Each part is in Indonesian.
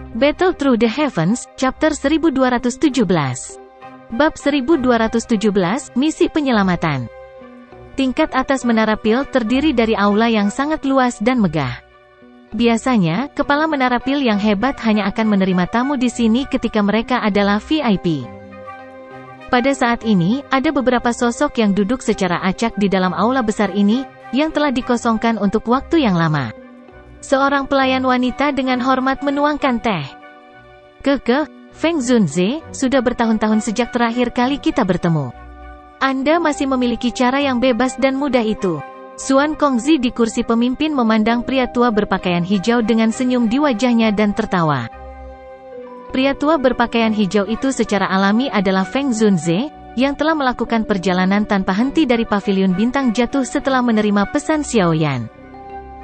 Battle Through the Heavens, Chapter 1217. Bab 1217, Misi Penyelamatan. Tingkat atas Menara Pil terdiri dari aula yang sangat luas dan megah. Biasanya, kepala Menara Pil yang hebat hanya akan menerima tamu di sini ketika mereka adalah VIP. Pada saat ini, ada beberapa sosok yang duduk secara acak di dalam aula besar ini, yang telah dikosongkan untuk waktu yang lama. Seorang pelayan wanita dengan hormat menuangkan teh. Keke, Feng Zunze, sudah bertahun-tahun sejak terakhir kali kita bertemu. Anda masih memiliki cara yang bebas dan mudah itu. Xuan Kongzi di kursi pemimpin memandang pria tua berpakaian hijau dengan senyum di wajahnya dan tertawa. Pria tua berpakaian hijau itu secara alami adalah Feng Zunze, yang telah melakukan perjalanan tanpa henti dari paviliun bintang jatuh setelah menerima pesan Xiaoyan.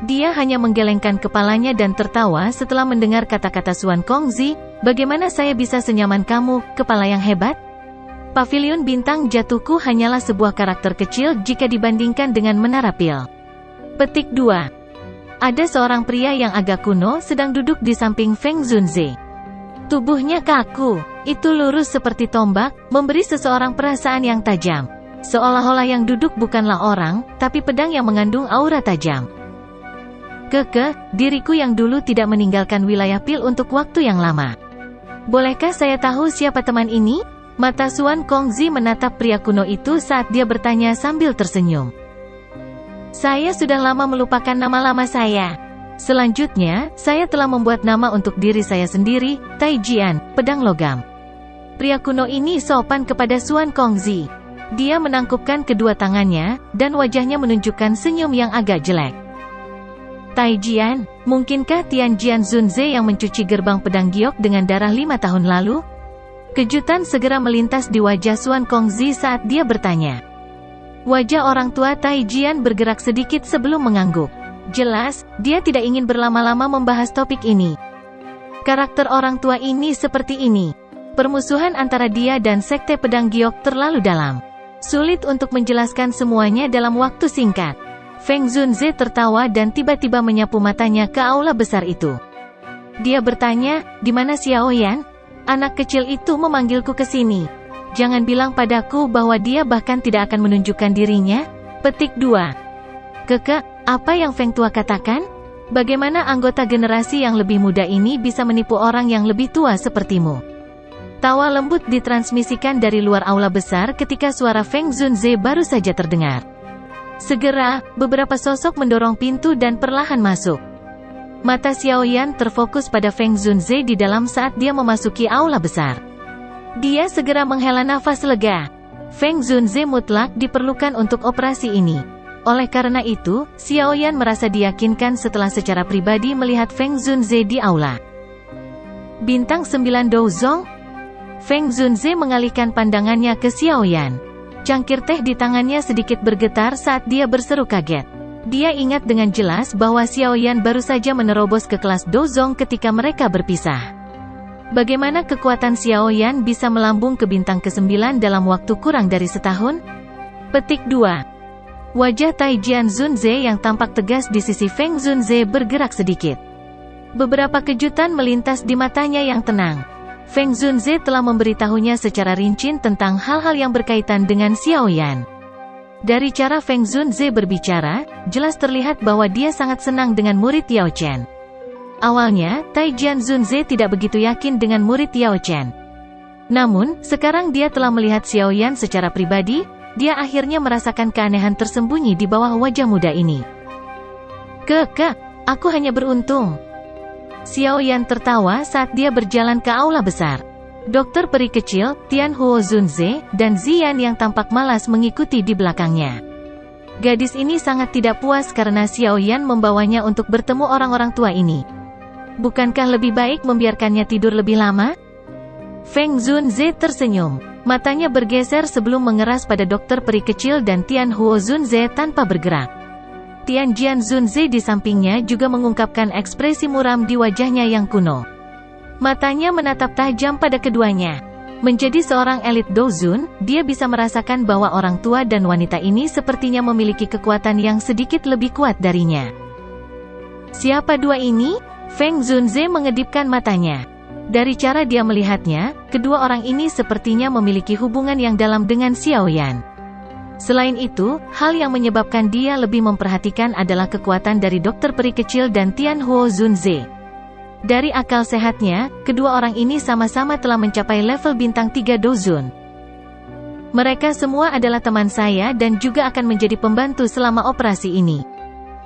Dia hanya menggelengkan kepalanya dan tertawa setelah mendengar kata-kata Xuan Kongzi, "Bagaimana saya bisa senyaman kamu, kepala yang hebat? Paviliun bintang jatuhku hanyalah sebuah karakter kecil jika dibandingkan dengan Menara Pil." Petik 2. Ada seorang pria yang agak kuno sedang duduk di samping Feng Zunze. Tubuhnya kaku, itu lurus seperti tombak, memberi seseorang perasaan yang tajam. Seolah-olah yang duduk bukanlah orang, tapi pedang yang mengandung aura tajam. Keke, diriku yang dulu tidak meninggalkan wilayah Pil untuk waktu yang lama. Bolehkah saya tahu siapa teman ini? Mata Xuan Kongzi menatap pria kuno itu saat dia bertanya sambil tersenyum. Saya sudah lama melupakan nama lama saya. Selanjutnya, saya telah membuat nama untuk diri saya sendiri, Tai Jian, pedang logam. Pria kuno ini sopan kepada Xuan Kongzi. Dia menangkupkan kedua tangannya, dan wajahnya menunjukkan senyum yang agak jelek. Tai Jian, mungkinkah Tian Jian Zunze yang mencuci gerbang pedang giok dengan darah 5 tahun lalu? Kejutan segera melintas di wajah Xuan Kongzi saat dia bertanya. Wajah orang tua Tai Jian bergerak sedikit sebelum mengangguk. Jelas, dia tidak ingin berlama-lama membahas topik ini. Karakter orang tua ini seperti ini. Permusuhan antara dia dan Sekte Pedang Giok terlalu dalam. Sulit untuk menjelaskan semuanya dalam waktu singkat. Feng Zunze tertawa dan tiba-tiba menyapu matanya ke aula besar itu. Dia bertanya, "Di mana Xiaoyan? Anak kecil itu memanggilku ke sini. Jangan bilang padaku bahwa dia bahkan tidak akan menunjukkan dirinya." Petik 2. Keke, apa yang Feng tua katakan? Bagaimana anggota generasi yang lebih muda ini bisa menipu orang yang lebih tua sepertimu? Tawa lembut ditransmisikan dari luar aula besar ketika suara Feng Zunze baru saja terdengar. Segera, beberapa sosok mendorong pintu dan perlahan masuk. Mata Xiaoyan terfokus pada Feng Zunze di dalam saat dia memasuki aula besar. Dia segera menghela nafas lega. Feng Zunze mutlak diperlukan untuk operasi ini. Oleh karena itu, Xiaoyan merasa diyakinkan setelah secara pribadi melihat Feng Zunze di aula. Bintang 9 Douzong? Feng Zunze mengalihkan pandangannya ke Xiaoyan. Cangkir teh di tangannya sedikit bergetar saat dia berseru kaget. Dia ingat dengan jelas bahwa Xiaoyan baru saja menerobos ke kelas Douzong ketika mereka berpisah. Bagaimana kekuatan Xiaoyan bisa melambung ke bintang ke-9 dalam waktu kurang dari setahun? Petik 2. Wajah Tai Jian Zunze yang tampak tegas di sisi Feng Zunze bergerak sedikit. Beberapa kejutan melintas di matanya yang tenang. Feng Zunze telah memberitahunya secara rinci tentang hal-hal yang berkaitan dengan Xiaoyan. Dari cara Feng Zunze berbicara, jelas terlihat bahwa dia sangat senang dengan murid Yao Chen. Awalnya, Tai Jian Zunze tidak begitu yakin dengan murid Yao Chen. Namun, sekarang dia telah melihat Xiaoyan secara pribadi, dia akhirnya merasakan keanehan tersembunyi di bawah wajah muda ini. Keke, aku hanya beruntung. Xiaoyan tertawa saat dia berjalan ke aula besar. Dokter peri kecil, Tian Huo Zunze, dan Ziyan yang tampak malas mengikuti di belakangnya. Gadis ini sangat tidak puas karena Xiaoyan membawanya untuk bertemu orang-orang tua ini. Bukankah lebih baik membiarkannya tidur lebih lama? Feng Zunze tersenyum. Matanya bergeser sebelum mengeras pada dokter peri kecil dan Tian Huo Zunze tanpa bergerak. Tian Jian Zunze di sampingnya juga mengungkapkan ekspresi muram di wajahnya yang kuno. Matanya menatap tajam pada keduanya. Menjadi seorang elit Douzun, dia bisa merasakan bahwa orang tua dan wanita ini sepertinya memiliki kekuatan yang sedikit lebih kuat darinya. Siapa dua ini? Feng Zunze mengedipkan matanya. Dari cara dia melihatnya, kedua orang ini sepertinya memiliki hubungan yang dalam dengan Xiao Yan. Selain itu, hal yang menyebabkan dia lebih memperhatikan adalah kekuatan dari dokter peri kecil dan Tianhuo Zunze. Dari akal sehatnya, kedua orang ini sama-sama telah mencapai level bintang 3 Dozun. Mereka semua adalah teman saya dan juga akan menjadi pembantu selama operasi ini.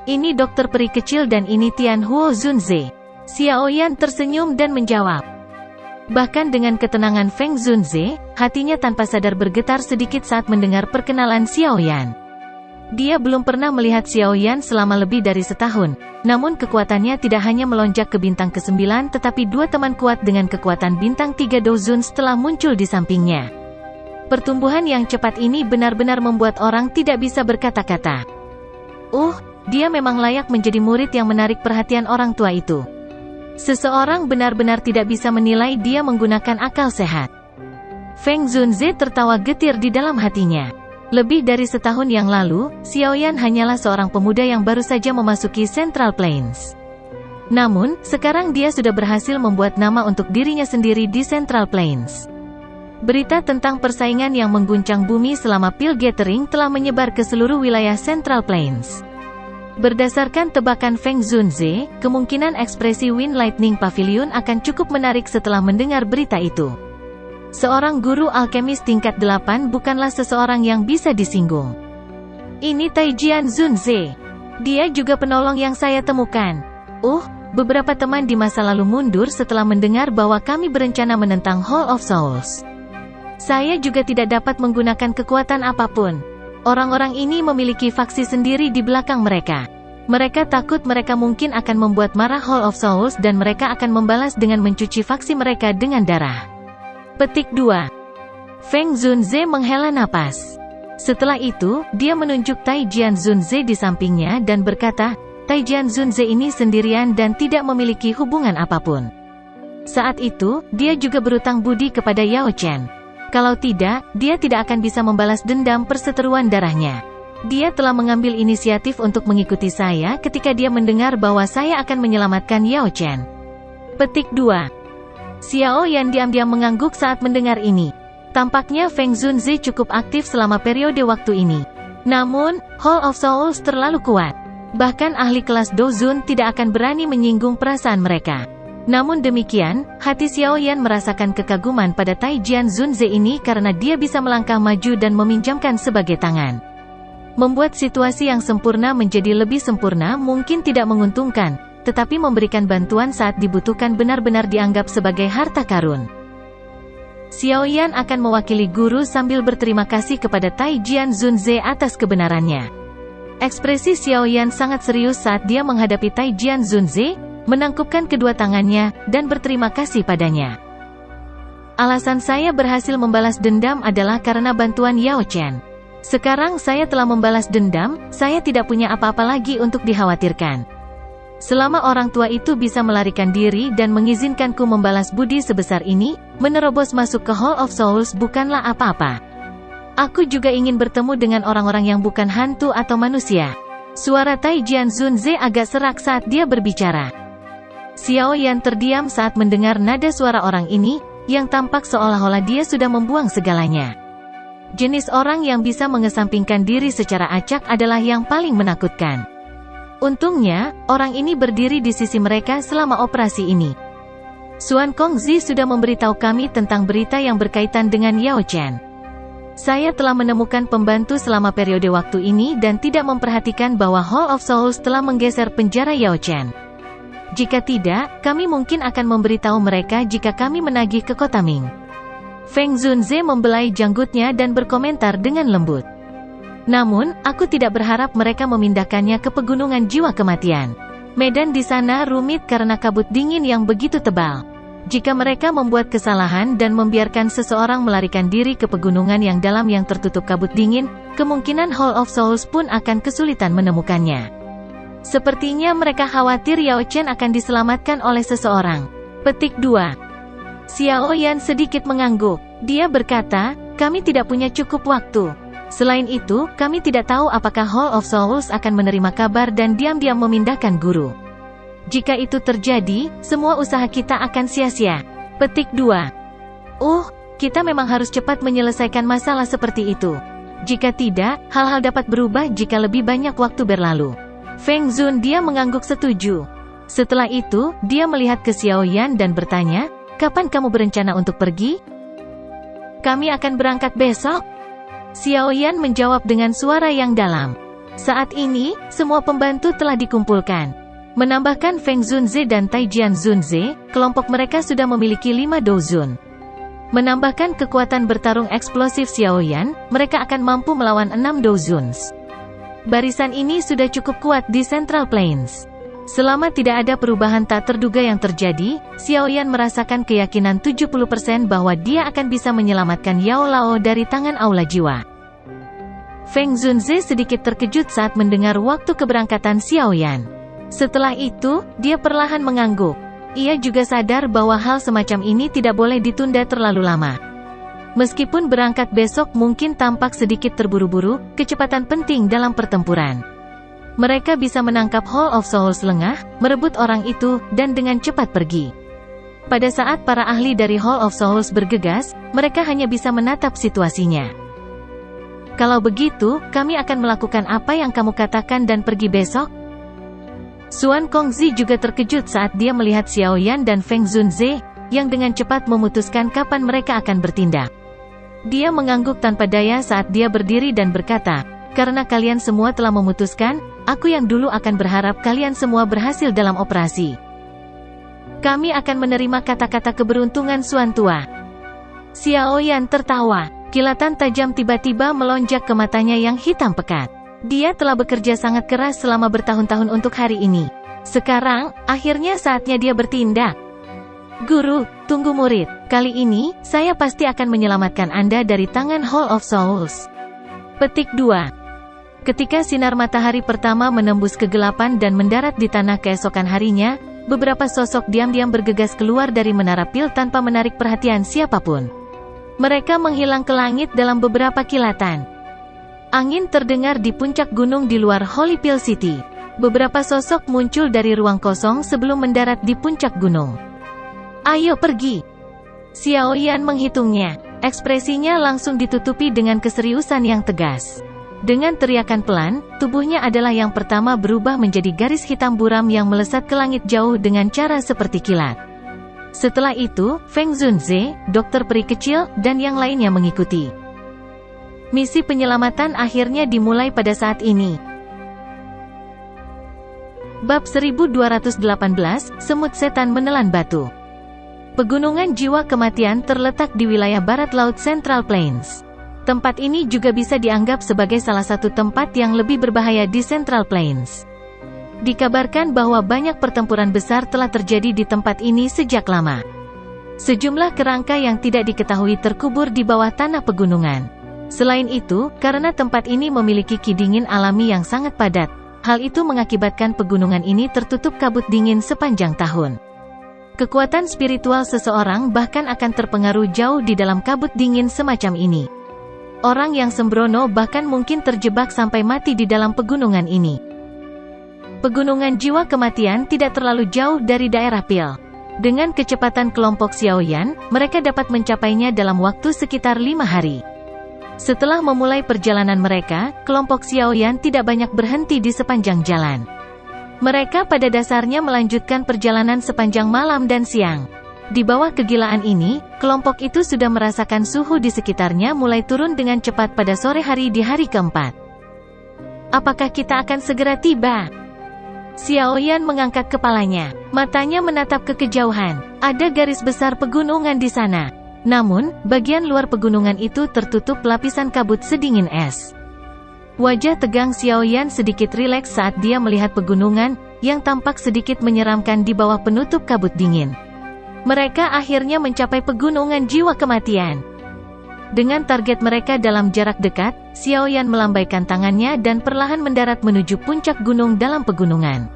Ini dokter peri kecil dan ini Tianhuo Zunze. Xiao Yan tersenyum dan menjawab. Bahkan dengan ketenangan Feng Zunze, hatinya tanpa sadar bergetar sedikit saat mendengar perkenalan Xiao Yan. Dia belum pernah melihat Xiao Yan selama lebih dari setahun, namun kekuatannya tidak hanya melonjak ke bintang ke-9 tetapi dua teman kuat dengan kekuatan bintang 3 Dozun setelah muncul di sampingnya. Pertumbuhan yang cepat ini benar-benar membuat orang tidak bisa berkata-kata. Dia memang layak menjadi murid yang menarik perhatian orang tua itu. Seseorang benar-benar tidak bisa menilai dia menggunakan akal sehat. Feng Zunze tertawa getir di dalam hatinya. Lebih dari setahun yang lalu, Xiao Yan hanyalah seorang pemuda yang baru saja memasuki Central Plains. Namun, sekarang dia sudah berhasil membuat nama untuk dirinya sendiri di Central Plains. Berita tentang persaingan yang mengguncang bumi selama Pil Gathering telah menyebar ke seluruh wilayah Central Plains. Berdasarkan tebakan Feng Zunze, kemungkinan ekspresi Wind Lightning Pavilion akan cukup menarik setelah mendengar berita itu. Seorang guru alkemis tingkat 8 bukanlah seseorang yang bisa disinggung. Ini Taijian Zunze. Dia juga penolong yang saya temukan. Beberapa teman di masa lalu mundur setelah mendengar bahwa kami berencana menentang Hall of Souls. Saya juga tidak dapat menggunakan kekuatan apapun. Orang-orang ini memiliki faksi sendiri di belakang mereka. Mereka takut mereka mungkin akan membuat marah Hall of Souls dan mereka akan membalas dengan mencuci faksi mereka dengan darah. Petik 2. Feng Zunze menghela napas. Setelah itu, dia menunjuk Taijian Zunze di sampingnya dan berkata, Taijian Zunze ini sendirian dan tidak memiliki hubungan apapun. Saat itu, dia juga berutang budi kepada Yao Chen. Kalau tidak, dia tidak akan bisa membalas dendam perseteruan darahnya. Dia telah mengambil inisiatif untuk mengikuti saya ketika dia mendengar bahwa saya akan menyelamatkan Yao Chen. Petik 2. Xiao Yan diam-diam mengangguk saat mendengar ini. Tampaknya Feng Zunze cukup aktif selama periode waktu ini. Namun, Hall of Souls terlalu kuat. Bahkan ahli kelas Dozun tidak akan berani menyinggung perasaan mereka. Namun demikian, hati Xiao Yan merasakan kekaguman pada Taijian Zunze ini karena dia bisa melangkah maju dan meminjamkan sebagai tangan. Membuat situasi yang sempurna menjadi lebih sempurna mungkin tidak menguntungkan, tetapi memberikan bantuan saat dibutuhkan benar-benar dianggap sebagai harta karun. Xiao Yan akan mewakili guru sambil berterima kasih kepada Taijian Zunze atas kebenarannya. Ekspresi Xiao Yan sangat serius saat dia menghadapi Taijian Zunze, menangkupkan kedua tangannya, dan berterima kasih padanya. Alasan saya berhasil membalas dendam adalah karena bantuan Yao Chen. Sekarang saya telah membalas dendam, saya tidak punya apa-apa lagi untuk dikhawatirkan. Selama orang tua itu bisa melarikan diri dan mengizinkanku membalas budi sebesar ini, menerobos masuk ke Hall of Souls bukanlah apa-apa. Aku juga ingin bertemu dengan orang-orang yang bukan hantu atau manusia. Suara Taijian Zunze agak serak saat dia berbicara. Xiao Yan terdiam saat mendengar nada suara orang ini, yang tampak seolah-olah dia sudah membuang segalanya. Jenis orang yang bisa mengesampingkan diri secara acak adalah yang paling menakutkan. Untungnya, orang ini berdiri di sisi mereka selama operasi ini. Xuan Kongzi sudah memberitahu kami tentang berita yang berkaitan dengan Yao Chen. Saya telah menemukan pembantu selama periode waktu ini dan tidak memperhatikan bahwa Hall of Souls telah menggeser penjara Yao Chen. Jika tidak, kami mungkin akan memberitahu mereka jika kami menagih ke kota Ming. Feng Zunze membelai janggutnya dan berkomentar dengan lembut. Namun, aku tidak berharap mereka memindahkannya ke pegunungan jiwa kematian. Medan di sana rumit karena kabut dingin yang begitu tebal. Jika mereka membuat kesalahan dan membiarkan seseorang melarikan diri ke pegunungan yang dalam yang tertutup kabut dingin, kemungkinan Hall of Souls pun akan kesulitan menemukannya. Sepertinya mereka khawatir Yao Chen akan diselamatkan oleh seseorang. Petik 2. Xiao Yan sedikit mengangguk. Dia berkata, kami tidak punya cukup waktu. Selain itu, kami tidak tahu apakah Hall of Souls akan menerima kabar dan diam-diam memindahkan guru. Jika itu terjadi, semua usaha kita akan sia-sia. Petik 2. Kita memang harus cepat menyelesaikan masalah seperti itu. Jika tidak, hal-hal dapat berubah jika lebih banyak waktu berlalu. Feng Zun dia mengangguk setuju. Setelah itu, dia melihat ke Xiao Yan dan bertanya, "Kapan kamu berencana untuk pergi?" "Kami akan berangkat besok." Xiao Yan menjawab dengan suara yang dalam. Saat ini, semua pembantu telah dikumpulkan. Menambahkan Feng Zunze dan Taijian Zunze, kelompok mereka sudah memiliki 5 douzun. Menambahkan kekuatan bertarung eksplosif Xiao Yan, mereka akan mampu melawan 6 douzuns. Barisan ini sudah cukup kuat di Central Plains. Selama tidak ada perubahan tak terduga yang terjadi, Xiao Yan merasakan keyakinan 70% bahwa dia akan bisa menyelamatkan Yao Lao dari tangan Aula Jiwa. Feng Zunze sedikit terkejut saat mendengar waktu keberangkatan Xiao Yan. Setelah itu, dia perlahan mengangguk. Ia juga sadar bahwa hal semacam ini tidak boleh ditunda terlalu lama. Meskipun berangkat besok mungkin tampak sedikit terburu-buru, kecepatan penting dalam pertempuran. Mereka bisa menangkap Hall of Souls lengah, merebut orang itu, dan dengan cepat pergi. Pada saat para ahli dari Hall of Souls bergegas, mereka hanya bisa menatap situasinya. "Kalau begitu, kami akan melakukan apa yang kamu katakan dan pergi besok?" Xuan Kongzi juga terkejut saat dia melihat Xiao Yan dan Feng Zunze, yang dengan cepat memutuskan kapan mereka akan bertindak. Dia mengangguk tanpa daya saat dia berdiri dan berkata, "Karena kalian semua telah memutuskan, aku yang dulu akan berharap kalian semua berhasil dalam operasi. Kami akan menerima kata-kata keberuntungan Xuan Tua." Xiao Yan tertawa. Kilatan tajam tiba-tiba melonjak ke matanya yang hitam pekat. Dia telah bekerja sangat keras selama bertahun-tahun untuk hari ini. Sekarang, akhirnya saatnya dia bertindak. "Guru, tunggu murid. Kali ini, saya pasti akan menyelamatkan Anda dari tangan Hall of Souls." Petik 2. Ketika sinar matahari pertama menembus kegelapan dan mendarat di tanah keesokan harinya, beberapa sosok diam-diam bergegas keluar dari menara pil tanpa menarik perhatian siapapun. Mereka menghilang ke langit dalam beberapa kilatan. Angin terdengar di puncak gunung di luar Holy Pill City. Beberapa sosok muncul dari ruang kosong sebelum mendarat di puncak gunung. "Ayo pergi." Xiao Yan menghitungnya. Ekspresinya langsung ditutupi dengan keseriusan yang tegas. Dengan teriakan pelan, tubuhnya adalah yang pertama berubah menjadi garis hitam buram yang melesat ke langit jauh dengan cara seperti kilat. Setelah itu, Feng Zunze, dokter peri kecil, dan yang lainnya mengikuti. Misi penyelamatan akhirnya dimulai pada saat ini. Bab 1218, Semut Setan Menelan Batu. Pegunungan Jiwa Kematian terletak di wilayah barat laut Central Plains. Tempat ini juga bisa dianggap sebagai salah satu tempat yang lebih berbahaya di Central Plains. Dikabarkan bahwa banyak pertempuran besar telah terjadi di tempat ini sejak lama. Sejumlah kerangka yang tidak diketahui terkubur di bawah tanah pegunungan. Selain itu, karena tempat ini memiliki ki dingin alami yang sangat padat, hal itu mengakibatkan pegunungan ini tertutup kabut dingin sepanjang tahun. Kekuatan spiritual seseorang bahkan akan terpengaruh jauh di dalam kabut dingin semacam ini. Orang yang sembrono bahkan mungkin terjebak sampai mati di dalam pegunungan ini. Pegunungan Jiwa Kematian tidak terlalu jauh dari daerah Pil. Dengan kecepatan kelompok Xiao Yan, mereka dapat mencapainya dalam waktu sekitar 5 hari. Setelah memulai perjalanan mereka, kelompok Xiao Yan tidak banyak berhenti di sepanjang jalan. Mereka pada dasarnya melanjutkan perjalanan sepanjang malam dan siang. Di bawah kegilaan ini, kelompok itu sudah merasakan suhu di sekitarnya mulai turun dengan cepat pada sore hari di hari keempat. "Apakah kita akan segera tiba?" Xiao Yan mengangkat kepalanya. Matanya menatap ke kejauhan. Ada garis besar pegunungan di sana. Namun, bagian luar pegunungan itu tertutup lapisan kabut sedingin es. Wajah tegang Xiao Yan sedikit rileks saat dia melihat pegunungan, yang tampak sedikit menyeramkan di bawah penutup kabut dingin. Mereka akhirnya mencapai pegunungan Jiwa Kematian. Dengan target mereka dalam jarak dekat, Xiao Yan melambaikan tangannya dan perlahan mendarat menuju puncak gunung dalam pegunungan.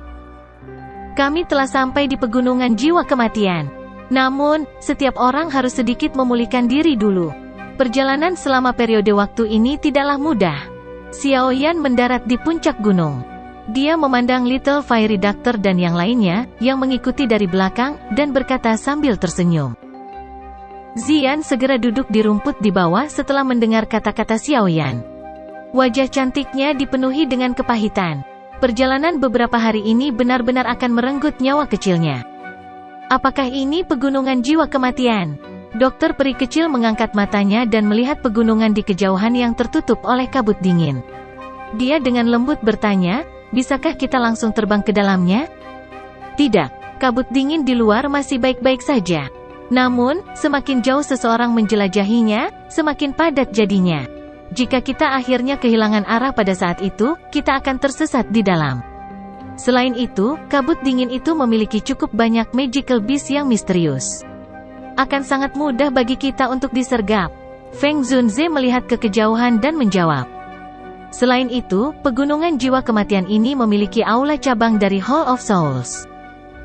"Kami telah sampai di pegunungan Jiwa Kematian. Namun, setiap orang harus sedikit memulihkan diri dulu. Perjalanan selama periode waktu ini tidaklah mudah." Xiao Yan mendarat di puncak gunung. Dia memandang Little Fairy Doctor dan yang lainnya, yang mengikuti dari belakang, dan berkata sambil tersenyum. Zian segera duduk di rumput di bawah setelah mendengar kata-kata Xiaoyan. Wajah cantiknya dipenuhi dengan kepahitan. Perjalanan beberapa hari ini benar-benar akan merenggut nyawa kecilnya. Apakah ini pegunungan jiwa kematian? Dokter peri kecil mengangkat matanya dan melihat pegunungan di kejauhan yang tertutup oleh kabut dingin. Dia dengan lembut bertanya, bisakah kita langsung terbang ke dalamnya? Tidak, kabut dingin di luar masih baik-baik saja. Namun, semakin jauh seseorang menjelajahinya, semakin padat jadinya. Jika kita akhirnya kehilangan arah pada saat itu, kita akan tersesat di dalam. Selain itu, kabut dingin itu memiliki cukup banyak magical beast yang misterius. Akan sangat mudah bagi kita untuk disergap. Feng Zunze melihat ke kejauhan dan menjawab. Selain itu, pegunungan jiwa kematian ini memiliki aula cabang dari Hall of Souls.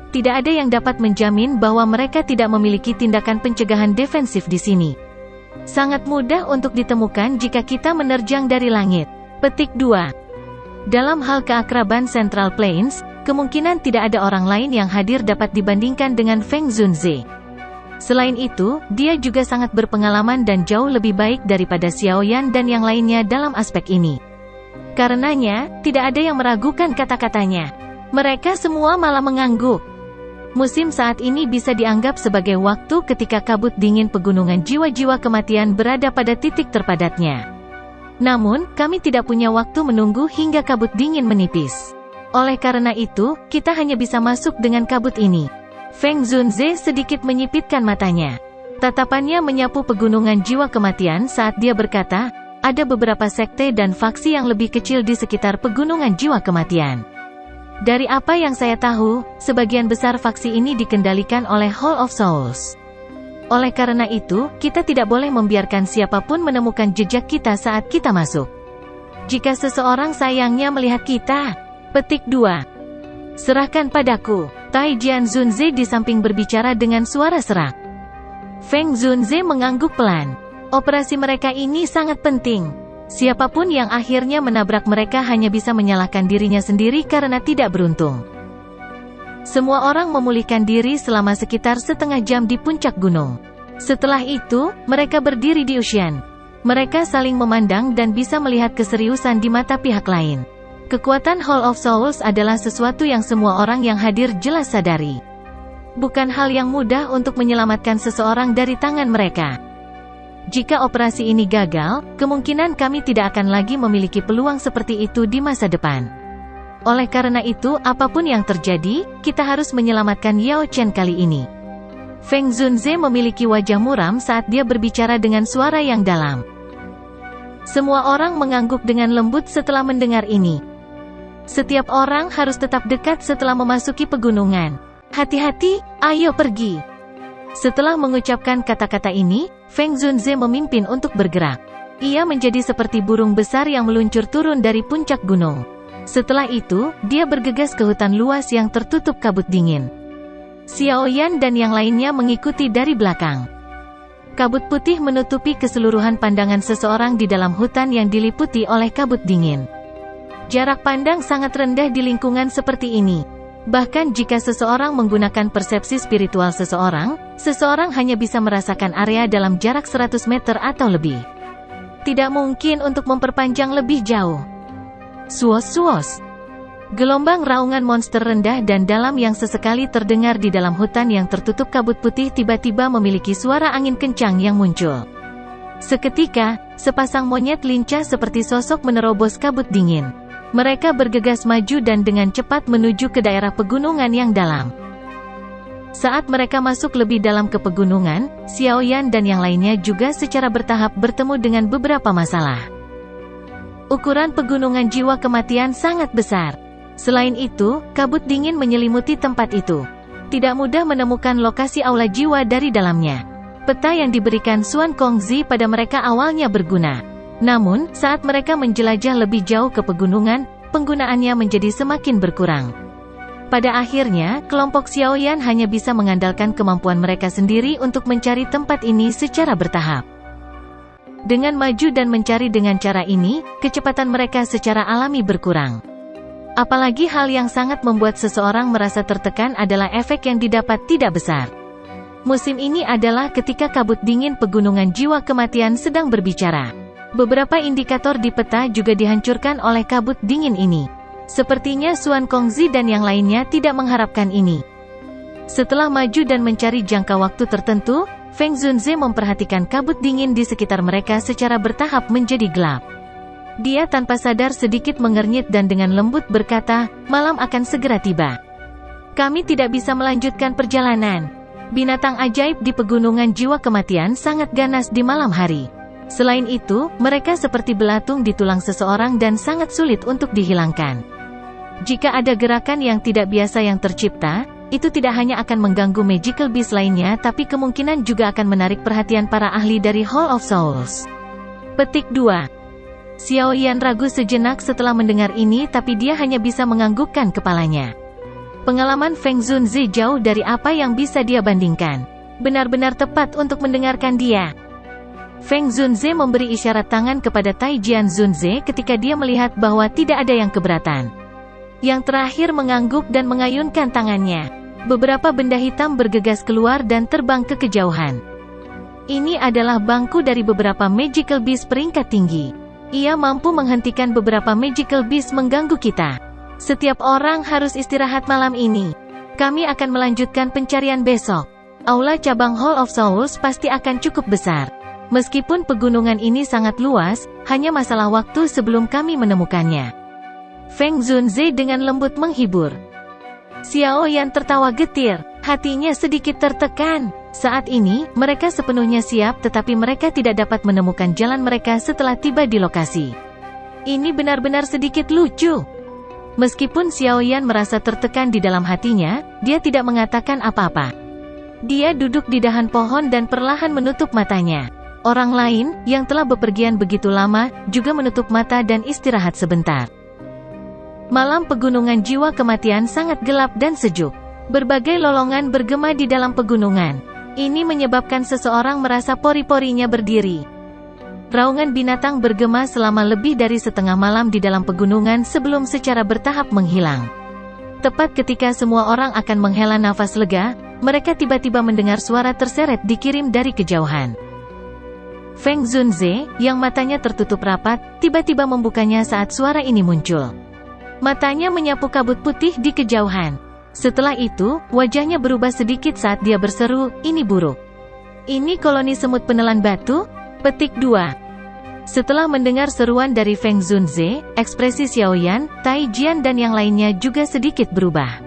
Tidak ada yang dapat menjamin bahwa mereka tidak memiliki tindakan pencegahan defensif di sini. Sangat mudah untuk ditemukan jika kita menerjang dari langit. Petik 2. Dalam hal keakraban Central Plains, kemungkinan tidak ada orang lain yang hadir dapat dibandingkan dengan Feng Zunze. Selain itu, dia juga sangat berpengalaman dan jauh lebih baik daripada Xiaoyan dan yang lainnya dalam aspek ini. Karenanya, tidak ada yang meragukan kata-katanya. Mereka semua malah mengangguk. Musim saat ini bisa dianggap sebagai waktu ketika kabut dingin pegunungan jiwa-jiwa kematian berada pada titik terpadatnya. Namun, kami tidak punya waktu menunggu hingga kabut dingin menipis. Oleh karena itu, kita hanya bisa masuk dengan kabut ini. Feng Zunze sedikit menyipitkan matanya. Tatapannya menyapu pegunungan jiwa kematian saat dia berkata, ada beberapa sekte dan faksi yang lebih kecil di sekitar pegunungan jiwa kematian. Dari apa yang saya tahu, sebagian besar faksi ini dikendalikan oleh Hall of Souls. Oleh karena itu, kita tidak boleh membiarkan siapapun menemukan jejak kita saat kita masuk. Jika seseorang sayangnya melihat kita. Petik 2. Serahkan padaku. Tai Jian Zunze di samping berbicara dengan suara serak. Feng Zunze mengangguk pelan. Operasi mereka ini sangat penting. Siapapun yang akhirnya menabrak mereka hanya bisa menyalahkan dirinya sendiri karena tidak beruntung. Semua orang memulihkan diri selama sekitar setengah jam di puncak gunung. Setelah itu, mereka berdiri di Ushan. Mereka saling memandang dan bisa melihat keseriusan di mata pihak lain. Kekuatan Hall of Souls adalah sesuatu yang semua orang yang hadir jelas sadari. Bukan hal yang mudah untuk menyelamatkan seseorang dari tangan mereka. Jika operasi ini gagal, kemungkinan kami tidak akan lagi memiliki peluang seperti itu di masa depan. Oleh karena itu, apapun yang terjadi, kita harus menyelamatkan Yao Chen kali ini. Feng Zunze memiliki wajah muram saat dia berbicara dengan suara yang dalam. Semua orang mengangguk dengan lembut setelah mendengar ini. Setiap orang harus tetap dekat setelah memasuki pegunungan. Hati-hati, ayo pergi. Setelah mengucapkan kata-kata ini, Feng Zunze memimpin untuk bergerak. Ia menjadi seperti burung besar yang meluncur turun dari puncak gunung. Setelah itu, dia bergegas ke hutan luas yang tertutup kabut dingin. Xiaoyan dan yang lainnya mengikuti dari belakang. Kabut putih menutupi keseluruhan pandangan seseorang di dalam hutan yang diliputi oleh kabut dingin. Jarak pandang sangat rendah di lingkungan seperti ini. Bahkan jika seseorang menggunakan persepsi spiritual seseorang hanya bisa merasakan area dalam jarak 100 meter atau lebih. Tidak mungkin untuk memperpanjang lebih jauh. Suos-suos. Gelombang raungan monster rendah dan dalam yang sesekali terdengar di dalam hutan yang tertutup kabut putih tiba-tiba memiliki suara angin kencang yang muncul. Seketika, sepasang monyet lincah seperti sosok menerobos kabut dingin. Mereka bergegas maju dan dengan cepat menuju ke daerah pegunungan yang dalam. Saat mereka masuk lebih dalam ke pegunungan, Xiaoyan dan yang lainnya juga secara bertahap bertemu dengan beberapa masalah. Ukuran pegunungan jiwa kematian sangat besar. Selain itu, kabut dingin menyelimuti tempat itu. Tidak mudah menemukan lokasi aula jiwa dari dalamnya. Peta yang diberikan Xuan Kongzi pada mereka awalnya berguna. Namun, saat mereka menjelajah lebih jauh ke pegunungan, penggunaannya menjadi semakin berkurang. Pada akhirnya, kelompok Xiaoyan hanya bisa mengandalkan kemampuan mereka sendiri untuk mencari tempat ini secara bertahap. Dengan maju dan mencari dengan cara ini, kecepatan mereka secara alami berkurang. Apalagi hal yang sangat membuat seseorang merasa tertekan adalah efek yang didapat tidak besar. Musim ini adalah ketika kabut dingin pegunungan jiwa kematian sedang berbicara. Beberapa indikator di peta juga dihancurkan oleh kabut dingin ini. Sepertinya Xuan Kongzi dan yang lainnya tidak mengharapkan ini. Setelah maju dan mencari jangka waktu tertentu, Feng Zunze memperhatikan kabut dingin di sekitar mereka secara bertahap menjadi gelap. Dia tanpa sadar sedikit mengernyit dan dengan lembut berkata, malam akan segera tiba. Kami tidak bisa melanjutkan perjalanan. Binatang ajaib di pegunungan jiwa kematian sangat ganas di malam hari. Selain itu, mereka seperti belatung di tulang seseorang dan sangat sulit untuk dihilangkan. Jika ada gerakan yang tidak biasa yang tercipta, itu tidak hanya akan mengganggu magical beast lainnya tapi kemungkinan juga akan menarik perhatian para ahli dari Hall of Souls. Petik 2. Xiao Yan ragu sejenak setelah mendengar ini tapi dia hanya bisa menganggukkan kepalanya. Pengalaman Feng Zunze jauh dari apa yang bisa dia bandingkan. Benar-benar tepat untuk mendengarkan dia. Feng Zunze memberi isyarat tangan kepada Tai Jian Zunze ketika dia melihat bahwa tidak ada yang keberatan. Yang terakhir mengangguk dan mengayunkan tangannya. Beberapa benda hitam bergegas keluar dan terbang ke kejauhan. Ini adalah bangku dari beberapa magical beast peringkat tinggi. Ia mampu menghentikan beberapa magical beast mengganggu kita. Setiap orang harus istirahat malam ini. Kami akan melanjutkan pencarian besok. Aula cabang Hall of Souls pasti akan cukup besar. Meskipun pegunungan ini sangat luas, hanya masalah waktu sebelum kami menemukannya. Feng Zunze dengan lembut menghibur. Xiao Yan tertawa getir, hatinya sedikit tertekan. Saat ini, mereka sepenuhnya siap tetapi mereka tidak dapat menemukan jalan mereka setelah tiba di lokasi. Ini benar-benar sedikit lucu. Meskipun Xiao Yan merasa tertekan di dalam hatinya, dia tidak mengatakan apa-apa. Dia duduk di dahan pohon dan perlahan menutup matanya. Orang lain, yang telah bepergian begitu lama, juga menutup mata dan istirahat sebentar. Malam pegunungan jiwa kematian sangat gelap dan sejuk. Berbagai lolongan bergema di dalam pegunungan. Ini menyebabkan seseorang merasa pori-porinya berdiri. Raungan binatang bergema selama lebih dari setengah malam di dalam pegunungan sebelum secara bertahap menghilang. Tepat ketika semua orang akan menghela nafas lega, mereka tiba-tiba mendengar suara terseret dikirim dari kejauhan. Feng Zunze, yang matanya tertutup rapat, tiba-tiba membukanya saat suara ini muncul. Matanya menyapu kabut putih di kejauhan. Setelah itu, wajahnya berubah sedikit saat dia berseru, ini buruk. Ini koloni semut penelan batu? Petik 2. Setelah mendengar seruan dari Feng Zunze, ekspresi Xiao Yan, Tai Jian dan yang lainnya juga sedikit berubah.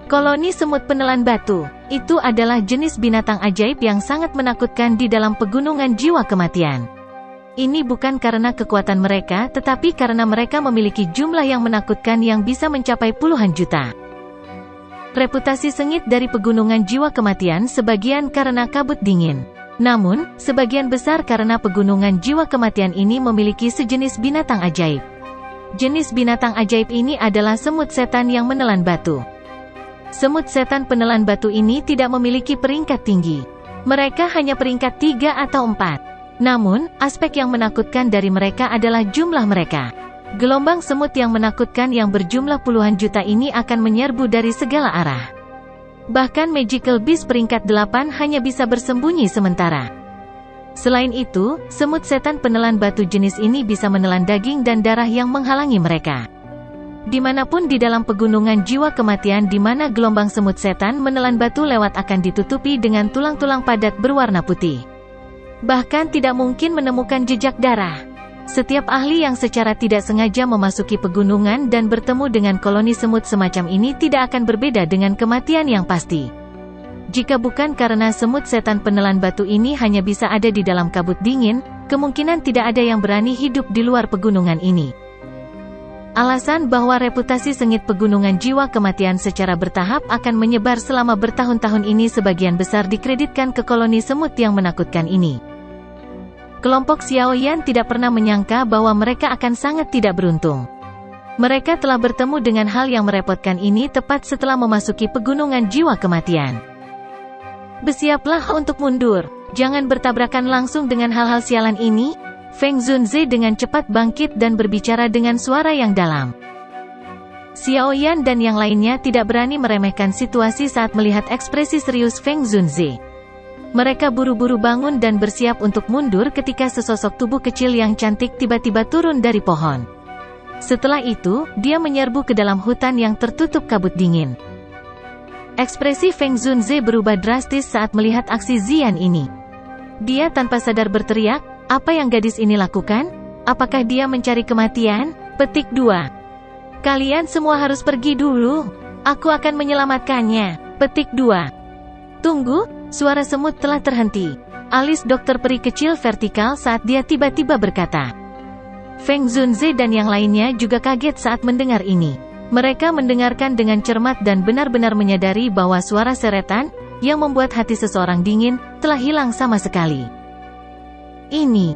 Koloni semut penelan batu, itu adalah jenis binatang ajaib yang sangat menakutkan di dalam pegunungan jiwa kematian. Ini bukan karena kekuatan mereka tetapi karena mereka memiliki jumlah yang menakutkan yang bisa mencapai puluhan juta. Reputasi sengit dari pegunungan jiwa kematian sebagian karena kabut dingin. Namun, sebagian besar karena pegunungan jiwa kematian ini memiliki sejenis binatang ajaib. Jenis binatang ajaib ini adalah semut setan yang menelan batu. Semut setan penelan batu ini tidak memiliki peringkat tinggi. Mereka hanya peringkat 3 atau 4. Namun, aspek yang menakutkan dari mereka adalah jumlah mereka. Gelombang semut yang menakutkan yang berjumlah puluhan juta ini akan menyerbu dari segala arah. Bahkan magical beast peringkat 8 hanya bisa bersembunyi sementara. Selain itu, semut setan penelan batu jenis ini bisa menelan daging dan darah yang menghalangi mereka. Dimanapun di dalam pegunungan jiwa kematian di mana gelombang semut setan menelan batu lewat akan ditutupi dengan tulang-tulang padat berwarna putih. Bahkan tidak mungkin menemukan jejak darah. Setiap ahli yang secara tidak sengaja memasuki pegunungan dan bertemu dengan koloni semut semacam ini tidak akan berbeda dengan kematian yang pasti. Jika bukan karena semut setan penelan batu ini hanya bisa ada di dalam kabut dingin, kemungkinan tidak ada yang berani hidup di luar pegunungan ini. Alasan bahwa reputasi sengit pegunungan jiwa kematian secara bertahap akan menyebar selama bertahun-tahun ini sebagian besar dikreditkan ke koloni semut yang menakutkan ini. Kelompok Xiao Yan tidak pernah menyangka bahwa mereka akan sangat tidak beruntung. Mereka telah bertemu dengan hal yang merepotkan ini tepat setelah memasuki pegunungan jiwa kematian. Bersiaplah untuk mundur. Jangan bertabrakan langsung dengan hal-hal sialan ini. Feng Zunze dengan cepat bangkit dan berbicara dengan suara yang dalam. Xiao Yan dan yang lainnya tidak berani meremehkan situasi saat melihat ekspresi serius Feng Zunze. Mereka buru-buru bangun dan bersiap untuk mundur ketika sesosok tubuh kecil yang cantik tiba-tiba turun dari pohon. Setelah itu, dia menyerbu ke dalam hutan yang tertutup kabut dingin. Ekspresi Feng Zunze berubah drastis saat melihat aksi Ziyan ini. Dia tanpa sadar berteriak, "Apa yang gadis ini lakukan? Apakah dia mencari kematian?" Petik 2. Kalian semua harus pergi dulu. Aku akan menyelamatkannya. Petik 2. Tunggu, suara semut telah terhenti. Alis dokter peri kecil vertikal saat dia tiba-tiba berkata. Feng Zunze dan yang lainnya juga kaget saat mendengar ini. Mereka mendengarkan dengan cermat dan benar-benar menyadari bahwa suara seretan, yang membuat hati seseorang dingin, telah hilang sama sekali. Ini.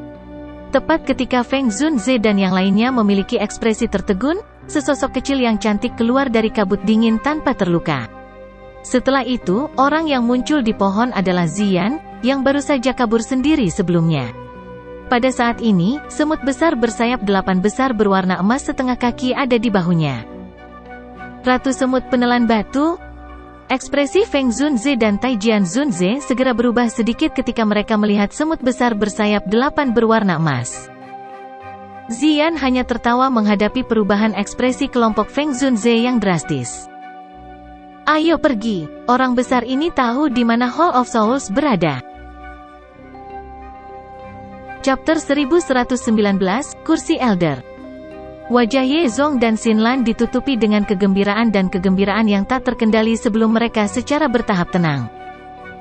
Tepat ketika Feng Zunze dan yang lainnya memiliki ekspresi tertegun, sesosok kecil yang cantik keluar dari kabut dingin tanpa terluka. Setelah itu, orang yang muncul di pohon adalah Ziyan, yang baru saja kabur sendiri sebelumnya. Pada saat ini, semut besar bersayap 8 besar berwarna emas setengah kaki ada di bahunya. Ratu semut penelan batu? Ekspresi Feng Zunze dan Taijian Zunze segera berubah sedikit ketika mereka melihat semut besar bersayap 8 berwarna emas. Ziyan hanya tertawa menghadapi perubahan ekspresi kelompok Feng Zunze yang drastis. Ayo pergi, orang besar ini tahu di mana Hall of Souls berada. Chapter 1119, Kursi Elder. Wajah Ye Zong dan Xin Lan ditutupi dengan kegembiraan dan kegembiraan yang tak terkendali sebelum mereka secara bertahap tenang.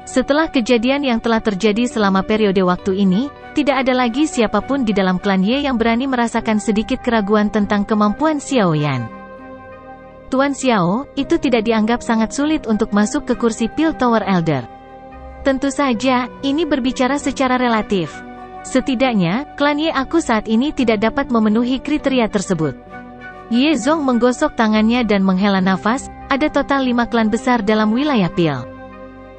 Setelah kejadian yang telah terjadi selama periode waktu ini, tidak ada lagi siapapun di dalam klan Ye yang berani merasakan sedikit keraguan tentang kemampuan Xiao Yan. Tuan Xiao, itu tidak dianggap sangat sulit untuk masuk ke kursi Pil Tower Elder. Tentu saja, ini berbicara secara relatif. Setidaknya, klan Ye aku saat ini tidak dapat memenuhi kriteria tersebut. Ye Zong menggosok tangannya dan menghela nafas, ada total 5 klan besar dalam wilayah Pil.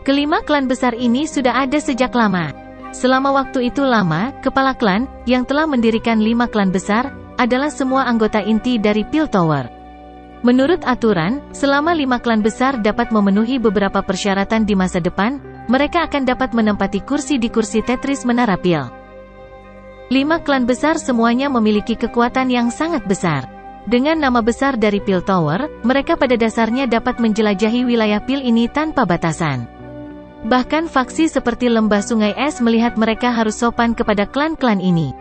Kelima klan besar ini sudah ada sejak lama. Selama waktu itu lama, kepala klan, yang telah mendirikan 5 klan besar, adalah semua anggota inti dari Pil Tower. Menurut aturan, selama 5 klan besar dapat memenuhi beberapa persyaratan di masa depan, mereka akan dapat menempati kursi di kursi Tetris Menara Pil. 5 klan besar semuanya memiliki kekuatan yang sangat besar. Dengan nama besar dari Pil Tower, mereka pada dasarnya dapat menjelajahi wilayah Pil ini tanpa batasan. Bahkan faksi seperti Lembah Sungai Es melihat mereka harus sopan kepada klan-klan ini.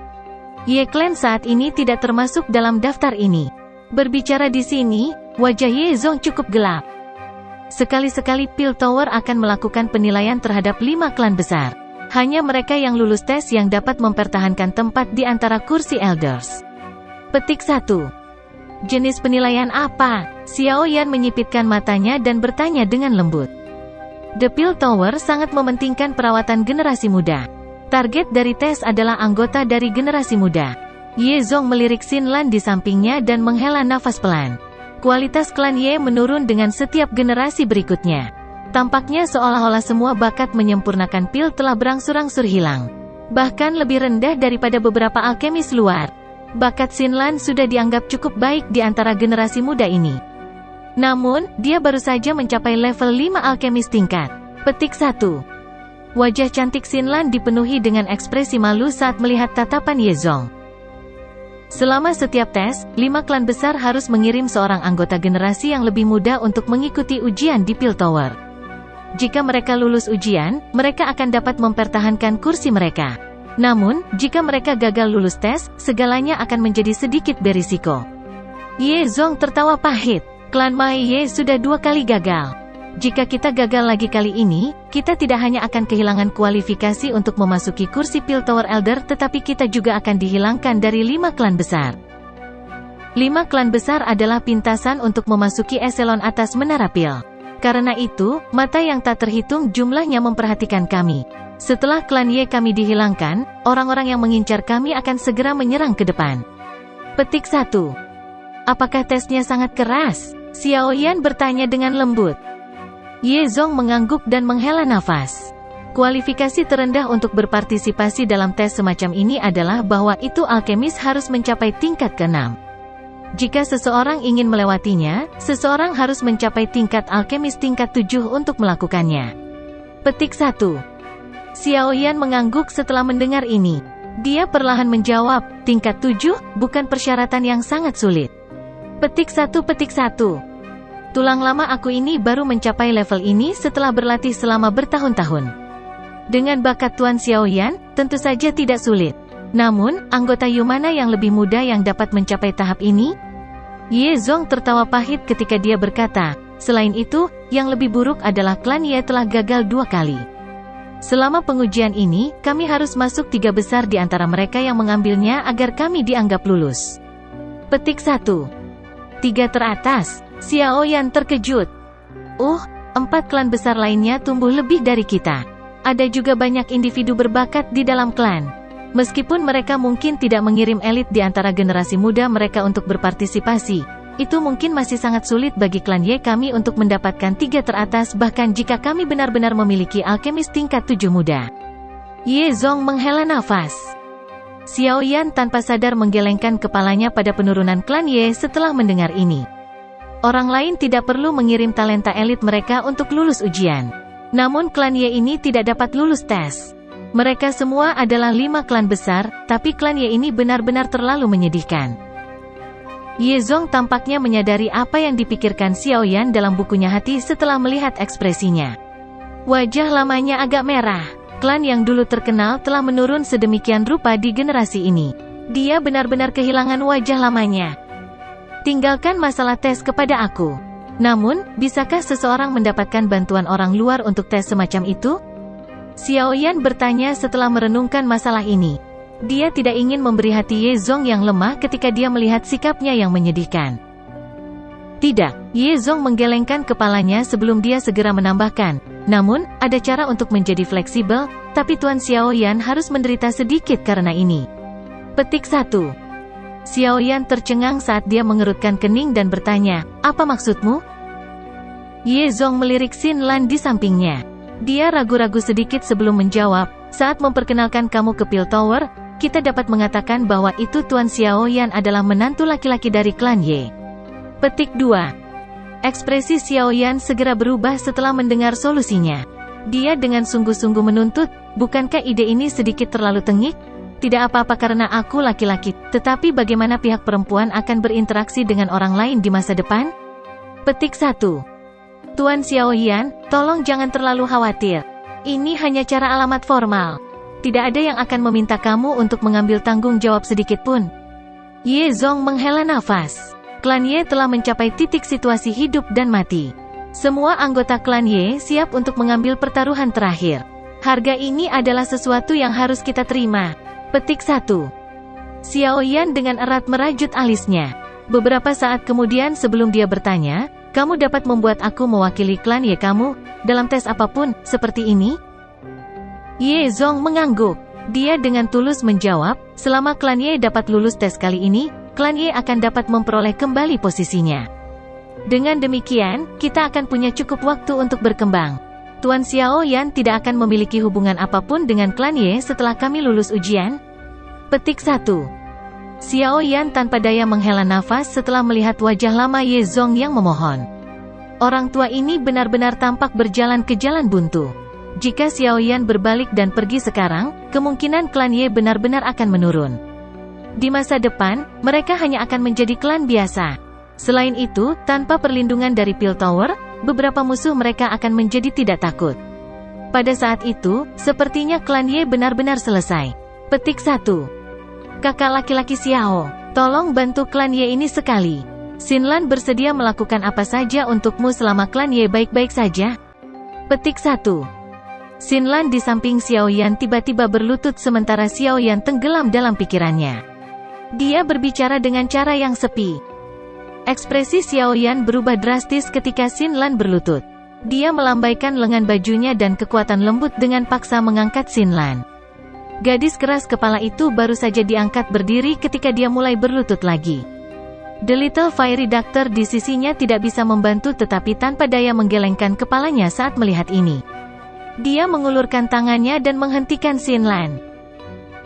Ye Clan saat ini tidak termasuk dalam daftar ini. Berbicara di sini, wajah Ye Zong cukup gelap. Sekali-sekali Pil Tower akan melakukan penilaian terhadap 5 klan besar. Hanya mereka yang lulus tes yang dapat mempertahankan tempat di antara kursi Elders. Petik 1. Jenis penilaian apa? Xiao Yan menyipitkan matanya dan bertanya dengan lembut. The Pil Tower sangat mementingkan perawatan generasi muda. Target dari tes adalah anggota dari generasi muda. Ye Zong melirik Xin Lan di sampingnya dan menghela nafas pelan. Kualitas klan Ye menurun dengan setiap generasi berikutnya. Tampaknya seolah-olah semua bakat menyempurnakan Pil telah berangsur-angsur hilang. Bahkan lebih rendah daripada beberapa alkemis luar. Bakat Xin Lan sudah dianggap cukup baik di antara generasi muda ini. Namun, dia baru saja mencapai level 5 alkemis tingkat. Petik 1. Wajah cantik Xin Lan dipenuhi dengan ekspresi malu saat melihat tatapan Ye Zong. Selama setiap tes, 5 klan besar harus mengirim seorang anggota generasi yang lebih muda untuk mengikuti ujian di Pil Tower. Jika mereka lulus ujian, mereka akan dapat mempertahankan kursi mereka. Namun, jika mereka gagal lulus tes, segalanya akan menjadi sedikit berisiko. Ye Zong tertawa pahit. Klan Mai Ye sudah 2 kali gagal. Jika kita gagal lagi kali ini, kita tidak hanya akan kehilangan kualifikasi untuk memasuki kursi Pil Tower Elder, tetapi kita juga akan dihilangkan dari 5 klan besar. 5 klan besar adalah pintasan untuk memasuki eselon atas Menara Pil. Karena itu, mata yang tak terhitung jumlahnya memperhatikan kami. Setelah klan Ye kami dihilangkan, orang-orang yang mengincar kami akan segera menyerang ke depan. Petik 1. Apakah tesnya sangat keras? Xiao Yan bertanya dengan lembut. Ye Zong mengangguk dan menghela nafas. Kualifikasi terendah untuk berpartisipasi dalam tes semacam ini adalah bahwa itu alkemis harus mencapai tingkat ke-6. Jika seseorang ingin melewatinya, seseorang harus mencapai tingkat alkemis tingkat 7 untuk melakukannya. Petik 1. Xiaoyan mengangguk setelah mendengar ini. Dia perlahan menjawab, tingkat 7, bukan persyaratan yang sangat sulit. Petik 1. Tulang lama aku ini baru mencapai level ini setelah berlatih selama bertahun-tahun. Dengan bakat Tuan Xiaoyan, tentu saja tidak sulit. Namun, anggota Yu mana yang lebih muda yang dapat mencapai tahap ini? Ye Zong tertawa pahit ketika dia berkata, selain itu, yang lebih buruk adalah klan Ye telah gagal 2 kali. Selama pengujian ini, kami harus masuk 3 besar di antara mereka yang mengambilnya agar kami dianggap lulus. Petik 1. 3 teratas. Xiaoyan terkejut. 4 klan besar lainnya tumbuh lebih dari kita. Ada juga banyak individu berbakat di dalam klan. Meskipun mereka mungkin tidak mengirim elit di antara generasi muda mereka untuk berpartisipasi, itu mungkin masih sangat sulit bagi klan Ye kami untuk mendapatkan 3 teratas bahkan jika kami benar-benar memiliki alkemis tingkat 7 muda. Ye Zong menghela nafas. Xiaoyan tanpa sadar menggelengkan kepalanya pada penurunan klan Ye setelah mendengar ini. Orang lain tidak perlu mengirim talenta elit mereka untuk lulus ujian. Namun klan Ye ini tidak dapat lulus tes. Mereka semua adalah 5 klan besar, tapi klan Ye ini benar-benar terlalu menyedihkan. Ye Zong tampaknya menyadari apa yang dipikirkan Xiaoyan dalam bukunya hati setelah melihat ekspresinya. Wajah lamanya agak merah. Klan yang dulu terkenal telah menurun sedemikian rupa di generasi ini. Dia benar-benar kehilangan wajah lamanya. Tinggalkan masalah tes kepada aku. Namun, bisakah seseorang mendapatkan bantuan orang luar untuk tes semacam itu? Xiaoyan bertanya setelah merenungkan masalah ini. Dia tidak ingin memberi hati Ye Zong yang lemah ketika dia melihat sikapnya yang menyedihkan. Tidak, Ye Zong menggelengkan kepalanya sebelum dia segera menambahkan. Namun, ada cara untuk menjadi fleksibel, tapi Tuan Xiaoyan harus menderita sedikit karena ini. Petik 1. Xiaoyan tercengang saat dia mengerutkan kening dan bertanya, apa maksudmu? Ye Zong melirik Xin Lan di sampingnya. Dia ragu-ragu sedikit sebelum menjawab, saat memperkenalkan kamu ke Pil Tower, kita dapat mengatakan bahwa itu Tuan Xiaoyan adalah menantu laki-laki dari klan Ye. Petik 2. Ekspresi Xiaoyan segera berubah setelah mendengar solusinya. Dia dengan sungguh-sungguh menuntut, bukankah ide ini sedikit terlalu tengik? Tidak apa-apa karena aku laki-laki, tetapi bagaimana pihak perempuan akan berinteraksi dengan orang lain di masa depan? Petik 1. Tuan Xiaoyan, tolong jangan terlalu khawatir. Ini hanya cara alamat formal. Tidak ada yang akan meminta kamu untuk mengambil tanggung jawab sedikit pun. Ye Zong menghela nafas. Klan Ye telah mencapai titik situasi hidup dan mati. Semua anggota klan Ye siap untuk mengambil pertaruhan terakhir. Harga ini adalah sesuatu yang harus kita terima. Petik 1. Xiaoyan dengan erat merajut alisnya. Beberapa saat kemudian sebelum dia bertanya, kamu dapat membuat aku mewakili klan Ye kamu, dalam tes apapun, seperti ini? Ye Zong mengangguk. Dia dengan tulus menjawab, selama klan Ye dapat lulus tes kali ini, klan Ye akan dapat memperoleh kembali posisinya. Dengan demikian, kita akan punya cukup waktu untuk berkembang. Tuan Xiaoyan tidak akan memiliki hubungan apapun dengan klan Ye setelah kami lulus ujian? Petik 1. Xiaoyan tanpa daya menghela nafas setelah melihat wajah lama Ye Zong yang memohon. Orang tua ini benar-benar tampak berjalan ke jalan buntu. Jika Xiaoyan berbalik dan pergi sekarang, kemungkinan klan Ye benar-benar akan menurun. Di masa depan, mereka hanya akan menjadi klan biasa. Selain itu, tanpa perlindungan dari Pil Tower, beberapa musuh mereka akan menjadi tidak takut. Pada saat itu, sepertinya klan Ye benar-benar selesai. Petik 1. Kakak laki-laki Xiao, tolong bantu klan Ye ini sekali. Xin Lan bersedia melakukan apa saja untukmu selama klan Ye baik-baik saja. Petik 1. Xin Lan di samping Xiaoyan tiba-tiba berlutut sementara Xiaoyan tenggelam dalam pikirannya. Dia berbicara dengan cara yang sepi. Ekspresi Xiaoyan berubah drastis ketika Xin Lan berlutut. Dia melambaikan lengan bajunya dan kekuatan lembut dengan paksa mengangkat Xin Lan. Gadis keras kepala itu baru saja diangkat berdiri ketika dia mulai berlutut lagi. The Little Fairy Doctor di sisinya tidak bisa membantu tetapi tanpa daya menggelengkan kepalanya saat melihat ini. Dia mengulurkan tangannya dan menghentikan Xin Lan.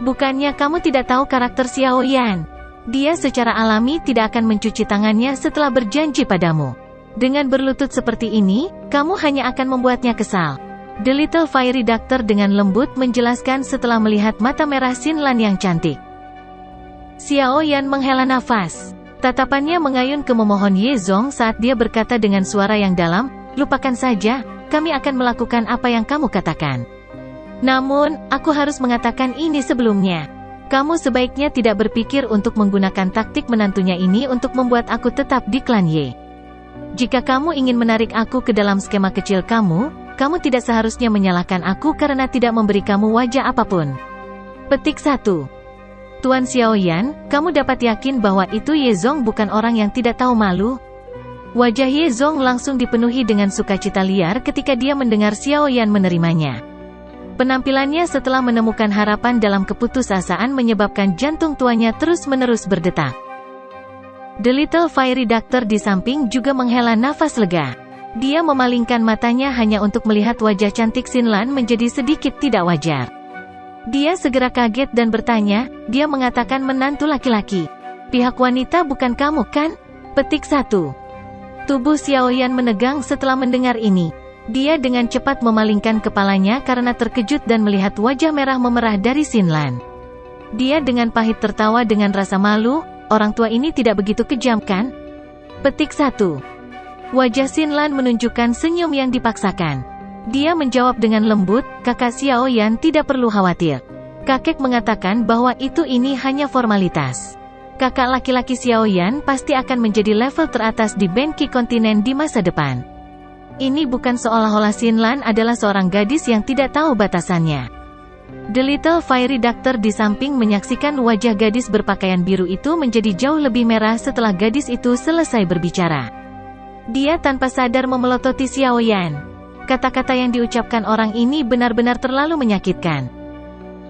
Bukannya kamu tidak tahu karakter Xiaoyan? Dia secara alami tidak akan mencuci tangannya setelah berjanji padamu. Dengan berlutut seperti ini, kamu hanya akan membuatnya kesal. The Little Fairy Doctor dengan lembut menjelaskan setelah melihat mata merah Xinlan yang cantik. Xiao Yan menghela nafas. Tatapannya mengayun ke memohon Ye Zong saat dia berkata dengan suara yang dalam, "Lupakan saja, kami akan melakukan apa yang kamu katakan. Namun, aku harus mengatakan ini sebelumnya. Kamu sebaiknya tidak berpikir untuk menggunakan taktik menantunya ini untuk membuat aku tetap di klan Ye. Jika kamu ingin menarik aku ke dalam skema kecil kamu tidak seharusnya menyalahkan aku karena tidak memberi kamu wajah apapun." Petik 1. Tuan Xiaoyan, kamu dapat yakin bahwa itu Ye Zong bukan orang yang tidak tahu malu? Wajah Ye Zong langsung dipenuhi dengan sukacita liar ketika dia mendengar Xiaoyan menerimanya. Penampilannya setelah menemukan harapan dalam keputusasaan menyebabkan jantung tuanya terus-menerus berdetak. The Little Fairy Doctor di samping juga menghela nafas lega. Dia memalingkan matanya hanya untuk melihat wajah cantik Xinlan menjadi sedikit tidak wajar. Dia segera kaget dan bertanya, dia mengatakan menantu laki-laki. Pihak wanita bukan kamu kan? Petik 1. Tubuh Xiaoyan menegang setelah mendengar ini. Dia dengan cepat memalingkan kepalanya karena terkejut dan melihat wajah merah memerah dari Xinlan. Dia dengan pahit tertawa dengan rasa malu, orang tua ini tidak begitu kejam kan? Petik 1. Wajah Xinlan menunjukkan senyum yang dipaksakan. Dia menjawab dengan lembut, "Kakak Xiaoyan tidak perlu khawatir. Kakek mengatakan bahwa ini hanya formalitas. Kakak laki-laki Xiaoyan pasti akan menjadi level teratas di Benki kontinen di masa depan." Ini bukan seolah-olah Xinlan adalah seorang gadis yang tidak tahu batasannya. The Little Fairy Doctor di samping menyaksikan wajah gadis berpakaian biru itu menjadi jauh lebih merah setelah gadis itu selesai berbicara. Dia tanpa sadar memelototi Xiaoyan. Kata-kata yang diucapkan orang ini benar-benar terlalu menyakitkan.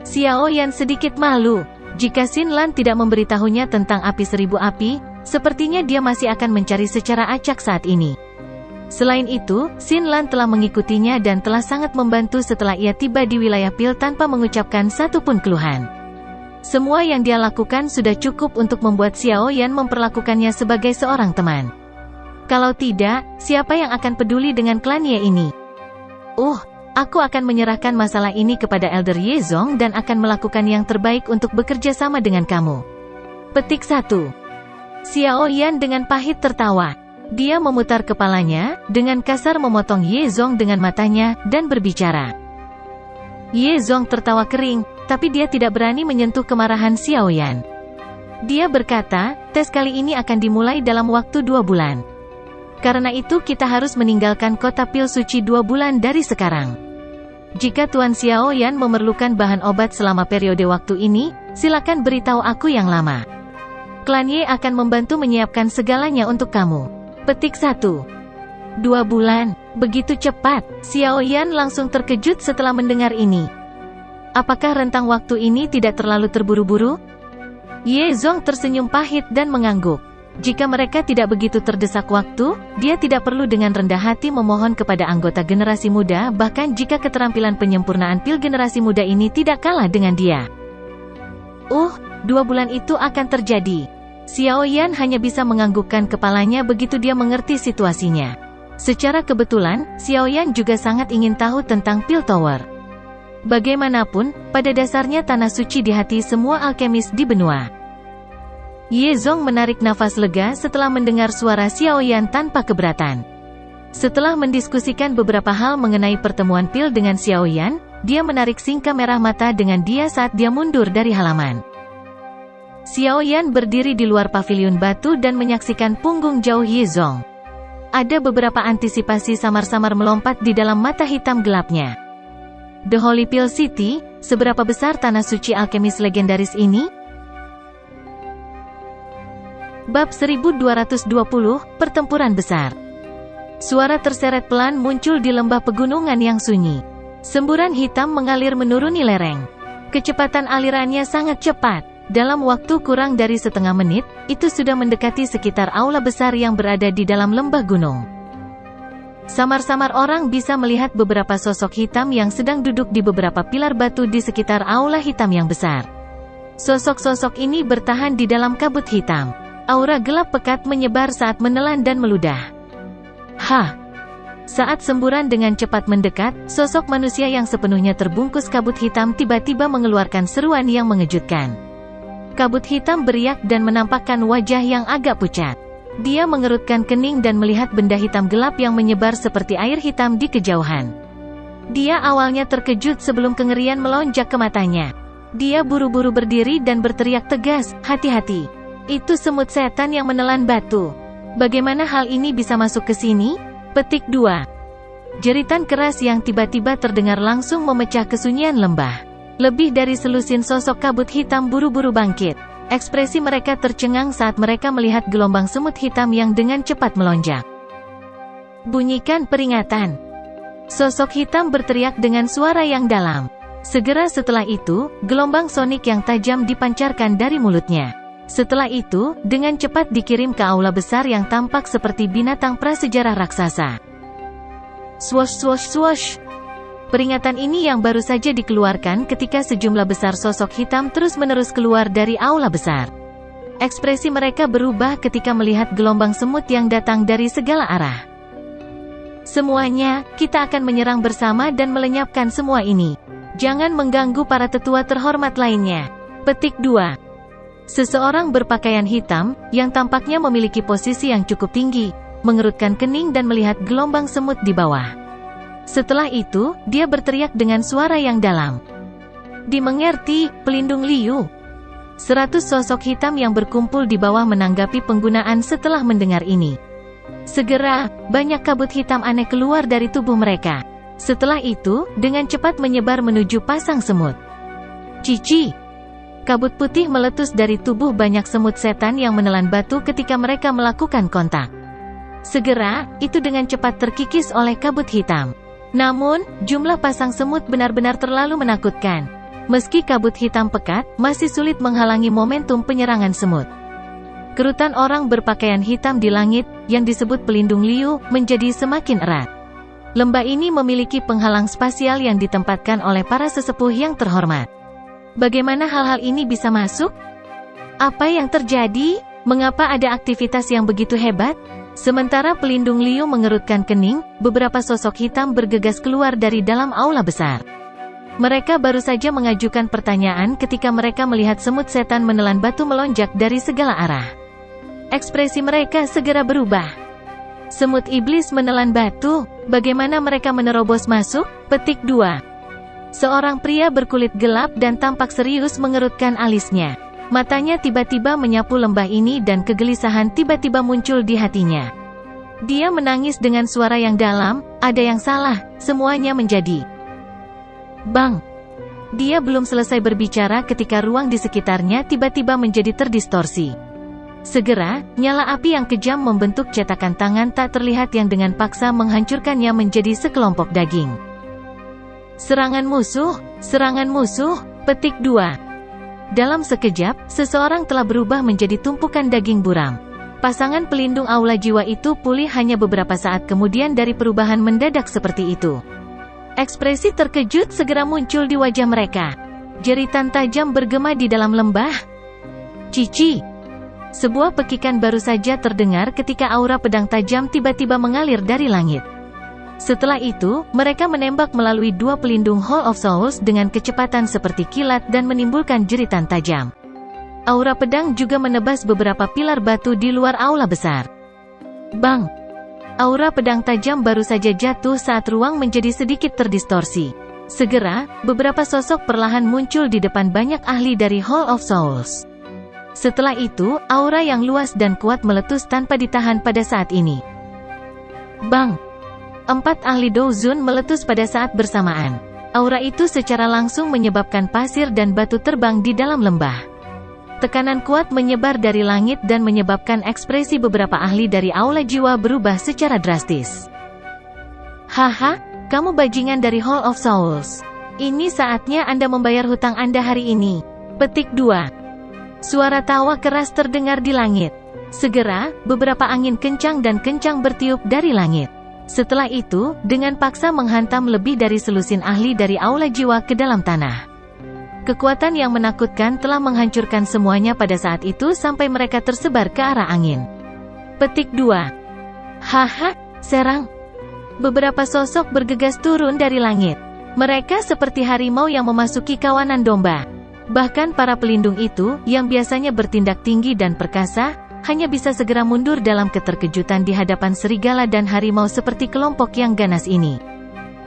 Xiaoyan sedikit malu. Jika Xinlan tidak memberitahunya tentang api seribu api, sepertinya dia masih akan mencari secara acak saat ini. Selain itu, Xinlan telah mengikutinya dan telah sangat membantu setelah ia tiba di wilayah Pil tanpa mengucapkan satu pun keluhan. Semua yang dia lakukan sudah cukup untuk membuat Xiaoyan memperlakukannya sebagai seorang teman. Kalau tidak, siapa yang akan peduli dengan klan Ye ini? Aku akan menyerahkan masalah ini kepada Elder Ye Zong dan akan melakukan yang terbaik untuk bekerja sama dengan kamu. Petik 1. Xiaoyan dengan pahit tertawa. Dia memutar kepalanya, dengan kasar memotong Ye Zong dengan matanya, dan berbicara. Ye Zong tertawa kering, tapi dia tidak berani menyentuh kemarahan Xiaoyan. Dia berkata, tes kali ini akan dimulai dalam waktu 2 bulan. Karena itu kita harus meninggalkan kota Pil Suci 2 bulan dari sekarang. Jika Tuan Xiaoyan memerlukan bahan obat selama periode waktu ini, silakan beritahu aku yang lama. Klan Ye akan membantu menyiapkan segalanya untuk kamu. Petik 1. 2 bulan, begitu cepat. Xiaoyan langsung terkejut setelah mendengar ini. Apakah rentang waktu ini tidak terlalu terburu-buru? Ye Zong tersenyum pahit dan mengangguk. Jika mereka tidak begitu terdesak waktu, dia tidak perlu dengan rendah hati memohon kepada anggota generasi muda, bahkan jika keterampilan penyempurnaan pil generasi muda ini tidak kalah dengan dia. 2 bulan itu akan terjadi. Xiaoyan hanya bisa menganggukkan kepalanya begitu dia mengerti situasinya. Secara kebetulan, Xiaoyan juga sangat ingin tahu tentang Pil Tower. Bagaimanapun, pada dasarnya tanah suci di hati semua alkemis di benua. Ye Zong menarik nafas lega setelah mendengar suara Xiaoyan tanpa keberatan. Setelah mendiskusikan beberapa hal mengenai pertemuan Pil dengan Xiaoyan, dia menarik singka merah mata dengan dia saat dia mundur dari halaman. Xiaoyan berdiri di luar paviliun batu dan menyaksikan punggung jauh Ye Zong. Ada beberapa antisipasi samar-samar melompat di dalam mata hitam gelapnya. The Holy Pil City, seberapa besar tanah suci alkemis legendaris ini? Bab 1220, Pertempuran Besar. Suara terseret pelan muncul di lembah pegunungan yang sunyi. Semburan hitam mengalir menuruni lereng. Kecepatan alirannya sangat cepat. Dalam waktu kurang dari setengah menit, itu sudah mendekati sekitar aula besar yang berada di dalam lembah gunung. Samar-samar orang bisa melihat beberapa sosok hitam yang sedang duduk di beberapa pilar batu di sekitar aula hitam yang besar. Sosok-sosok ini bertahan di dalam kabut hitam. Aura gelap pekat menyebar saat menelan dan meludah. Saat semburan dengan cepat mendekat, sosok manusia yang sepenuhnya terbungkus kabut hitam tiba-tiba mengeluarkan seruan yang mengejutkan. Kabut hitam beriak dan menampakkan wajah yang agak pucat. Dia mengerutkan kening dan melihat benda hitam gelap yang menyebar seperti air hitam di kejauhan. Dia awalnya terkejut sebelum kengerian melonjak ke matanya. Dia buru-buru berdiri dan berteriak tegas, "Hati-hati! Itu semut setan yang menelan batu. Bagaimana hal ini bisa masuk ke sini?" Petik 2. Jeritan keras yang tiba-tiba terdengar langsung memecah kesunyian lembah. Lebih dari selusin sosok kabut hitam buru-buru bangkit. Ekspresi mereka tercengang saat mereka melihat gelombang semut hitam yang dengan cepat melonjak. Bunyikan peringatan. Sosok hitam berteriak dengan suara yang dalam. Segera setelah itu, gelombang sonik yang tajam dipancarkan dari mulutnya. Setelah itu, dengan cepat dikirim ke aula besar yang tampak seperti binatang prasejarah raksasa. Swosh swosh swosh. Peringatan ini yang baru saja dikeluarkan ketika sejumlah besar sosok hitam terus-menerus keluar dari aula besar. Ekspresi mereka berubah ketika melihat gelombang semut yang datang dari segala arah. "Semuanya, kita akan menyerang bersama dan melenyapkan semua ini. Jangan mengganggu para tetua terhormat lainnya." Petik 2. Seseorang berpakaian hitam, yang tampaknya memiliki posisi yang cukup tinggi, mengerutkan kening dan melihat gelombang semut di bawah. Setelah itu, dia berteriak dengan suara yang dalam. "Dimengerti, pelindung Liu." 100 sosok hitam yang berkumpul di bawah menanggapi penggunaan setelah mendengar ini. Segera, banyak kabut hitam aneh keluar dari tubuh mereka. Setelah itu, dengan cepat menyebar menuju pasang semut. Cici! Kabut putih meletus dari tubuh banyak semut setan yang menelan batu ketika mereka melakukan kontak. Segera, itu dengan cepat terkikis oleh kabut hitam. Namun, jumlah pasang semut benar-benar terlalu menakutkan. Meski kabut hitam pekat, masih sulit menghalangi momentum penyerangan semut. Kerutan orang berpakaian hitam di langit, yang disebut pelindung Liu, menjadi semakin erat. Lembah ini memiliki penghalang spasial yang ditempatkan oleh para sesepuh yang terhormat. Bagaimana hal-hal ini bisa masuk? Apa yang terjadi? Mengapa ada aktivitas yang begitu hebat? Sementara pelindung Liu mengerutkan kening, beberapa sosok hitam bergegas keluar dari dalam aula besar. Mereka baru saja mengajukan pertanyaan ketika mereka melihat semut setan menelan batu melonjak dari segala arah. Ekspresi mereka segera berubah. Semut iblis menelan batu, bagaimana mereka menerobos masuk? Petik 2. Seorang pria berkulit gelap dan tampak serius mengerutkan alisnya. Matanya tiba-tiba menyapu lembah ini dan kegelisahan tiba-tiba muncul di hatinya. Dia menangis dengan suara yang dalam, "Ada yang salah, semuanya menjadi..." Bang! Dia belum selesai berbicara ketika ruang di sekitarnya tiba-tiba menjadi terdistorsi. Segera, nyala api yang kejam membentuk cetakan tangan tak terlihat yang dengan paksa menghancurkannya menjadi sekelompok daging. Serangan musuh, petik 2. Dalam sekejap, seseorang telah berubah menjadi tumpukan daging buram. Pasangan pelindung aula jiwa itu pulih hanya beberapa saat kemudian dari perubahan mendadak seperti itu. Ekspresi terkejut segera muncul di wajah mereka. Jeritan tajam bergema di dalam lembah. Cici! Sebuah pekikan baru saja terdengar ketika aura pedang tajam tiba-tiba mengalir dari langit. Setelah itu, mereka menembak melalui dua pelindung Hall of Souls dengan kecepatan seperti kilat dan menimbulkan jeritan tajam. Aura pedang juga menebas beberapa pilar batu di luar aula besar. Bang! Aura pedang tajam baru saja jatuh saat ruang menjadi sedikit terdistorsi. Segera, beberapa sosok perlahan muncul di depan banyak ahli dari Hall of Souls. Setelah itu, aura yang luas dan kuat meletus tanpa ditahan pada saat ini. Bang! 4 ahli Douzun meletus pada saat bersamaan. Aura itu secara langsung menyebabkan pasir dan batu terbang di dalam lembah. Tekanan kuat menyebar dari langit dan menyebabkan ekspresi beberapa ahli dari aula jiwa berubah secara drastis. Haha, kamu bajingan dari Hall of Souls. Ini saatnya Anda membayar hutang Anda hari ini. Petik 2. Suara tawa keras terdengar di langit. Segera, beberapa angin kencang dan kencang bertiup dari langit. Setelah itu, dengan paksa menghantam lebih dari selusin ahli dari aula jiwa ke dalam tanah. Kekuatan yang menakutkan telah menghancurkan semuanya pada saat itu sampai mereka tersebar ke arah angin. Petik 2. Haha, serang. Beberapa sosok bergegas turun dari langit. Mereka seperti harimau yang memasuki kawanan domba. Bahkan para pelindung itu, yang biasanya bertindak tinggi dan perkasa, hanya bisa segera mundur dalam keterkejutan di hadapan serigala dan harimau seperti kelompok yang ganas ini.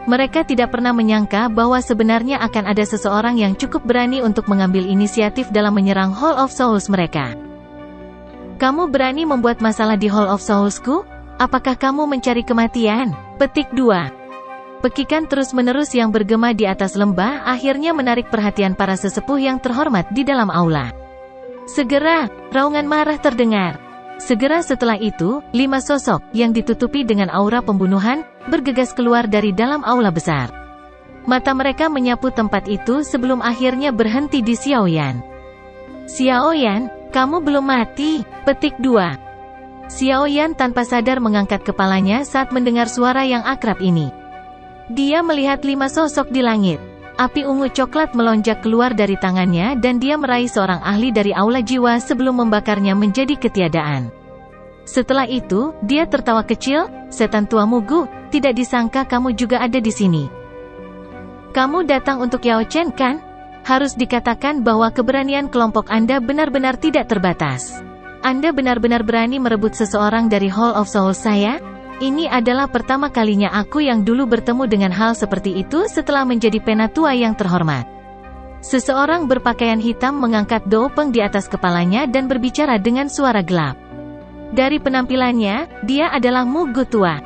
Mereka tidak pernah menyangka bahwa sebenarnya akan ada seseorang yang cukup berani untuk mengambil inisiatif dalam menyerang Hall of Souls mereka. Kamu berani membuat masalah di Hall of Soulsku? Apakah kamu mencari kematian? Petik 2. Pekikan terus-menerus yang bergema di atas lembah akhirnya menarik perhatian para sesepuh yang terhormat di dalam aula. Segera, raungan marah terdengar. Segera setelah itu, 5 sosok, yang ditutupi dengan aura pembunuhan, bergegas keluar dari dalam aula besar. Mata mereka menyapu tempat itu sebelum akhirnya berhenti di Xiaoyan. Xiaoyan, kamu belum mati. Petik 2. Xiaoyan tanpa sadar mengangkat kepalanya saat mendengar suara yang akrab ini. Dia melihat 5 sosok di langit. Api ungu coklat melonjak keluar dari tangannya dan dia meraih seorang ahli dari aula jiwa sebelum membakarnya menjadi ketiadaan. Setelah itu, dia tertawa kecil, setan tua Mugu, tidak disangka kamu juga ada di sini. Kamu datang untuk Yao Chen kan? Harus dikatakan bahwa keberanian kelompok Anda benar-benar tidak terbatas. Anda benar-benar berani merebut seseorang dari Hall of Souls saya? Ini adalah pertama kalinya aku yang dulu bertemu dengan hal seperti itu setelah menjadi penatua yang terhormat. Seseorang berpakaian hitam mengangkat doupeng di atas kepalanya dan berbicara dengan suara gelap. Dari penampilannya, dia adalah Mugu tua.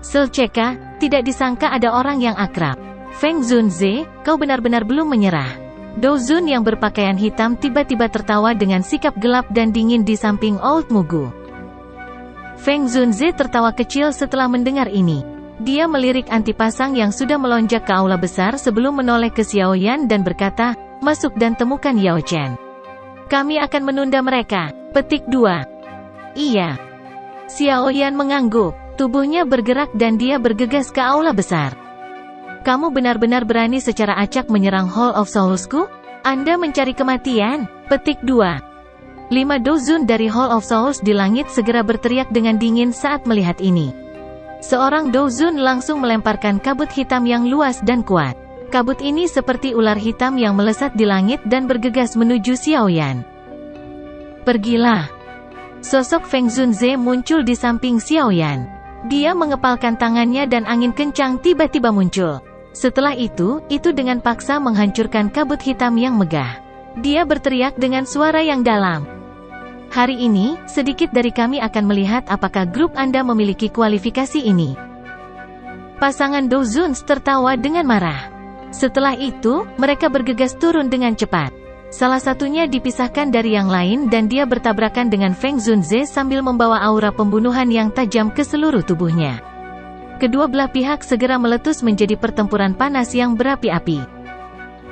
Selceka, tidak disangka ada orang yang akrab. Feng Zunze, kau benar-benar belum menyerah. Dozun yang berpakaian hitam tiba-tiba tertawa dengan sikap gelap dan dingin di samping Old Mugu. Feng Zunze tertawa kecil setelah mendengar ini. Dia melirik antipasang yang sudah melonjak ke aula besar sebelum menoleh ke Xiaoyan dan berkata, masuk dan temukan Yao Chen. Kami akan menunda mereka. Petik 2. Iya. Xiaoyan mengangguk. Tubuhnya bergerak dan dia bergegas ke aula besar. Kamu benar-benar berani secara acak menyerang Hall of Soulsku? Anda mencari kematian? Petik 2. 5 dozun dari Hall of Souls di langit segera berteriak dengan dingin saat melihat ini. Seorang dozun langsung melemparkan kabut hitam yang luas dan kuat. Kabut ini seperti ular hitam yang melesat di langit dan bergegas menuju Xiaoyan. Pergilah. Sosok Feng Zunze muncul di samping Xiaoyan. Dia mengepalkan tangannya dan angin kencang tiba-tiba muncul. Setelah itu dengan paksa menghancurkan kabut hitam yang megah. Dia berteriak dengan suara yang dalam. Hari ini, sedikit dari kami akan melihat apakah grup Anda memiliki kualifikasi ini. Pasangan Dozuns tertawa dengan marah. Setelah itu, mereka bergegas turun dengan cepat. Salah satunya dipisahkan dari yang lain dan dia bertabrakan dengan Feng Zunze sambil membawa aura pembunuhan yang tajam ke seluruh tubuhnya. Kedua belah pihak segera meletus menjadi pertempuran panas yang berapi-api.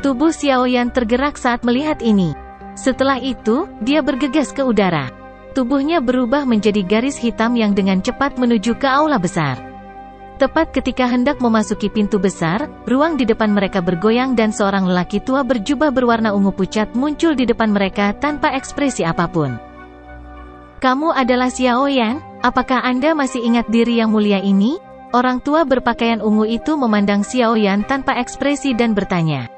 Tubuh Xiaoyan tergerak saat melihat ini. Setelah itu, dia bergegas ke udara. Tubuhnya berubah menjadi garis hitam yang dengan cepat menuju ke aula besar. Tepat ketika hendak memasuki pintu besar, ruang di depan mereka bergoyang dan seorang lelaki tua berjubah berwarna ungu pucat muncul di depan mereka tanpa ekspresi apapun. Kamu adalah Xiaoyan? Apakah Anda masih ingat diri yang mulia ini? Orang tua berpakaian ungu itu memandang Xiaoyan tanpa ekspresi dan bertanya.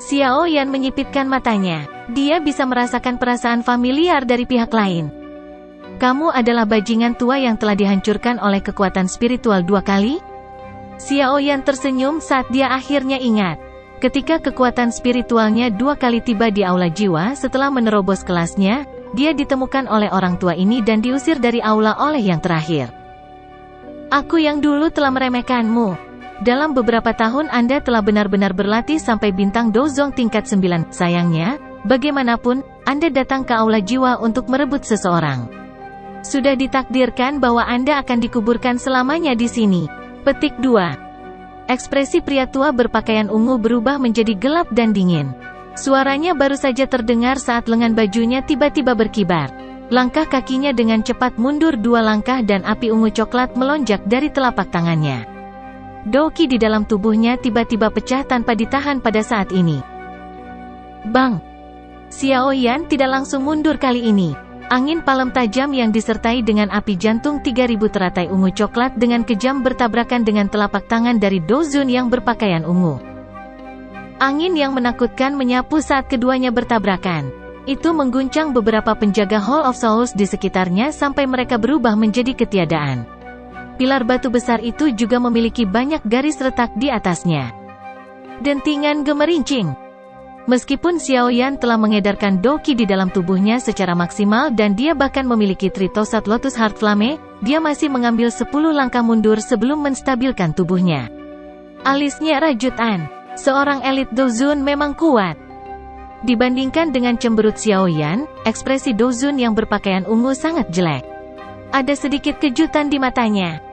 Xiaoyan menyipitkan matanya. Dia bisa merasakan perasaan familiar dari pihak lain. Kamu adalah bajingan tua yang telah dihancurkan oleh kekuatan spiritual 2 kali? Xiaoyan tersenyum saat dia akhirnya ingat. Ketika kekuatan spiritualnya 2 kali tiba di aula jiwa setelah menerobos kelasnya, dia ditemukan oleh orang tua ini dan diusir dari aula oleh yang terakhir. Aku yang dulu telah meremehkanmu. Dalam beberapa tahun Anda telah benar-benar berlatih sampai bintang Dozong tingkat 9. Sayangnya, bagaimanapun, Anda datang ke aula jiwa untuk merebut seseorang. Sudah ditakdirkan bahwa Anda akan dikuburkan selamanya di sini. Petik 2. Ekspresi pria tua berpakaian ungu berubah menjadi gelap dan dingin. Suaranya baru saja terdengar saat lengan bajunya tiba-tiba berkibar. Langkah kakinya dengan cepat mundur 2 langkah dan api ungu coklat melonjak dari telapak tangannya. Doki di dalam tubuhnya tiba-tiba pecah tanpa ditahan pada saat ini. Bang! Xiao Yan tidak langsung mundur kali ini. Angin palem tajam yang disertai dengan api jantung 3000 teratai ungu coklat dengan kejam bertabrakan dengan telapak tangan dari Do Zun yang berpakaian ungu. Angin yang menakutkan menyapu saat keduanya bertabrakan. Itu mengguncang beberapa penjaga Hall of Souls di sekitarnya sampai mereka berubah menjadi ketiadaan. Pilar batu besar itu juga memiliki banyak garis retak di atasnya. Dentingan gemerincing. Meskipun Xiao Yan telah mengedarkan Doqi di dalam tubuhnya secara maksimal dan dia bahkan memiliki Tritosat Lotus Heart Flame, dia masih mengambil 10 langkah mundur sebelum menstabilkan tubuhnya. Alisnya rajutan. Seorang elit Do Zun memang kuat. Dibandingkan dengan cemberut Xiao Yan, ekspresi Do Zun yang berpakaian ungu sangat jelek. Ada sedikit kejutan di matanya.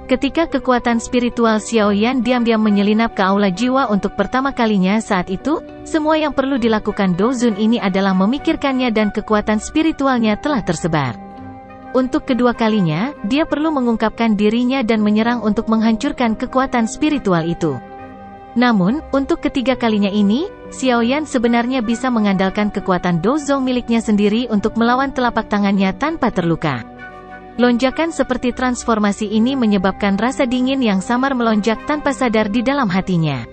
Ketika kekuatan spiritual Xiao Yan diam-diam menyelinap ke aula jiwa untuk pertama kalinya saat itu, semua yang perlu dilakukan Do Zun ini adalah memikirkannya dan kekuatan spiritualnya telah tersebar. Untuk kedua kalinya, dia perlu mengungkapkan dirinya dan menyerang untuk menghancurkan kekuatan spiritual itu. Namun, untuk ketiga kalinya ini, Xiao Yan sebenarnya bisa mengandalkan kekuatan Do Zong miliknya sendiri untuk melawan telapak tangannya tanpa terluka. Lonjakan seperti transformasi ini menyebabkan rasa dingin yang samar melonjak tanpa sadar di dalam hatinya.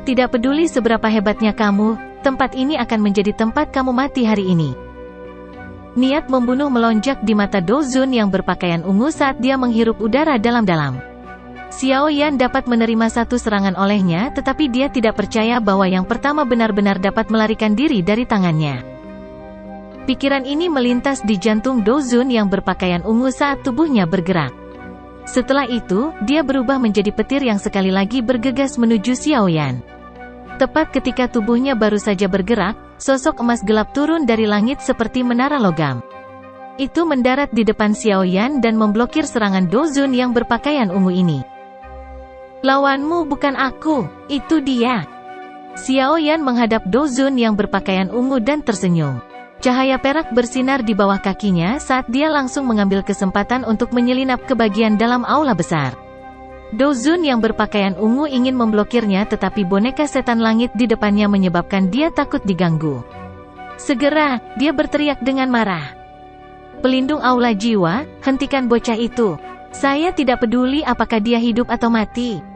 Tidak peduli seberapa hebatnya kamu, tempat ini akan menjadi tempat kamu mati hari ini. Niat membunuh melonjak di mata Do Zun yang berpakaian ungu saat dia menghirup udara dalam-dalam. Xiao Yan dapat menerima satu serangan olehnya, tetapi dia tidak percaya bahwa yang pertama benar-benar dapat melarikan diri dari tangannya. Pikiran ini melintas di jantung Do Zun yang berpakaian ungu saat tubuhnya bergerak. Setelah itu, dia berubah menjadi petir yang sekali lagi bergegas menuju Xiao Yan. Tepat ketika tubuhnya baru saja bergerak, sosok emas gelap turun dari langit seperti menara logam. Itu mendarat di depan Xiao Yan dan memblokir serangan Do Zun yang berpakaian ungu ini. Lawanmu bukan aku, itu dia. Xiao Yan menghadap Do Zun yang berpakaian ungu dan tersenyum. Cahaya perak bersinar di bawah kakinya saat dia langsung mengambil kesempatan untuk menyelinap ke bagian dalam aula besar. Do Zun yang berpakaian ungu ingin memblokirnya, tetapi boneka setan langit di depannya menyebabkan dia takut diganggu. Segera, dia berteriak dengan marah. Pelindung aula jiwa, hentikan bocah itu. Saya tidak peduli apakah dia hidup atau mati.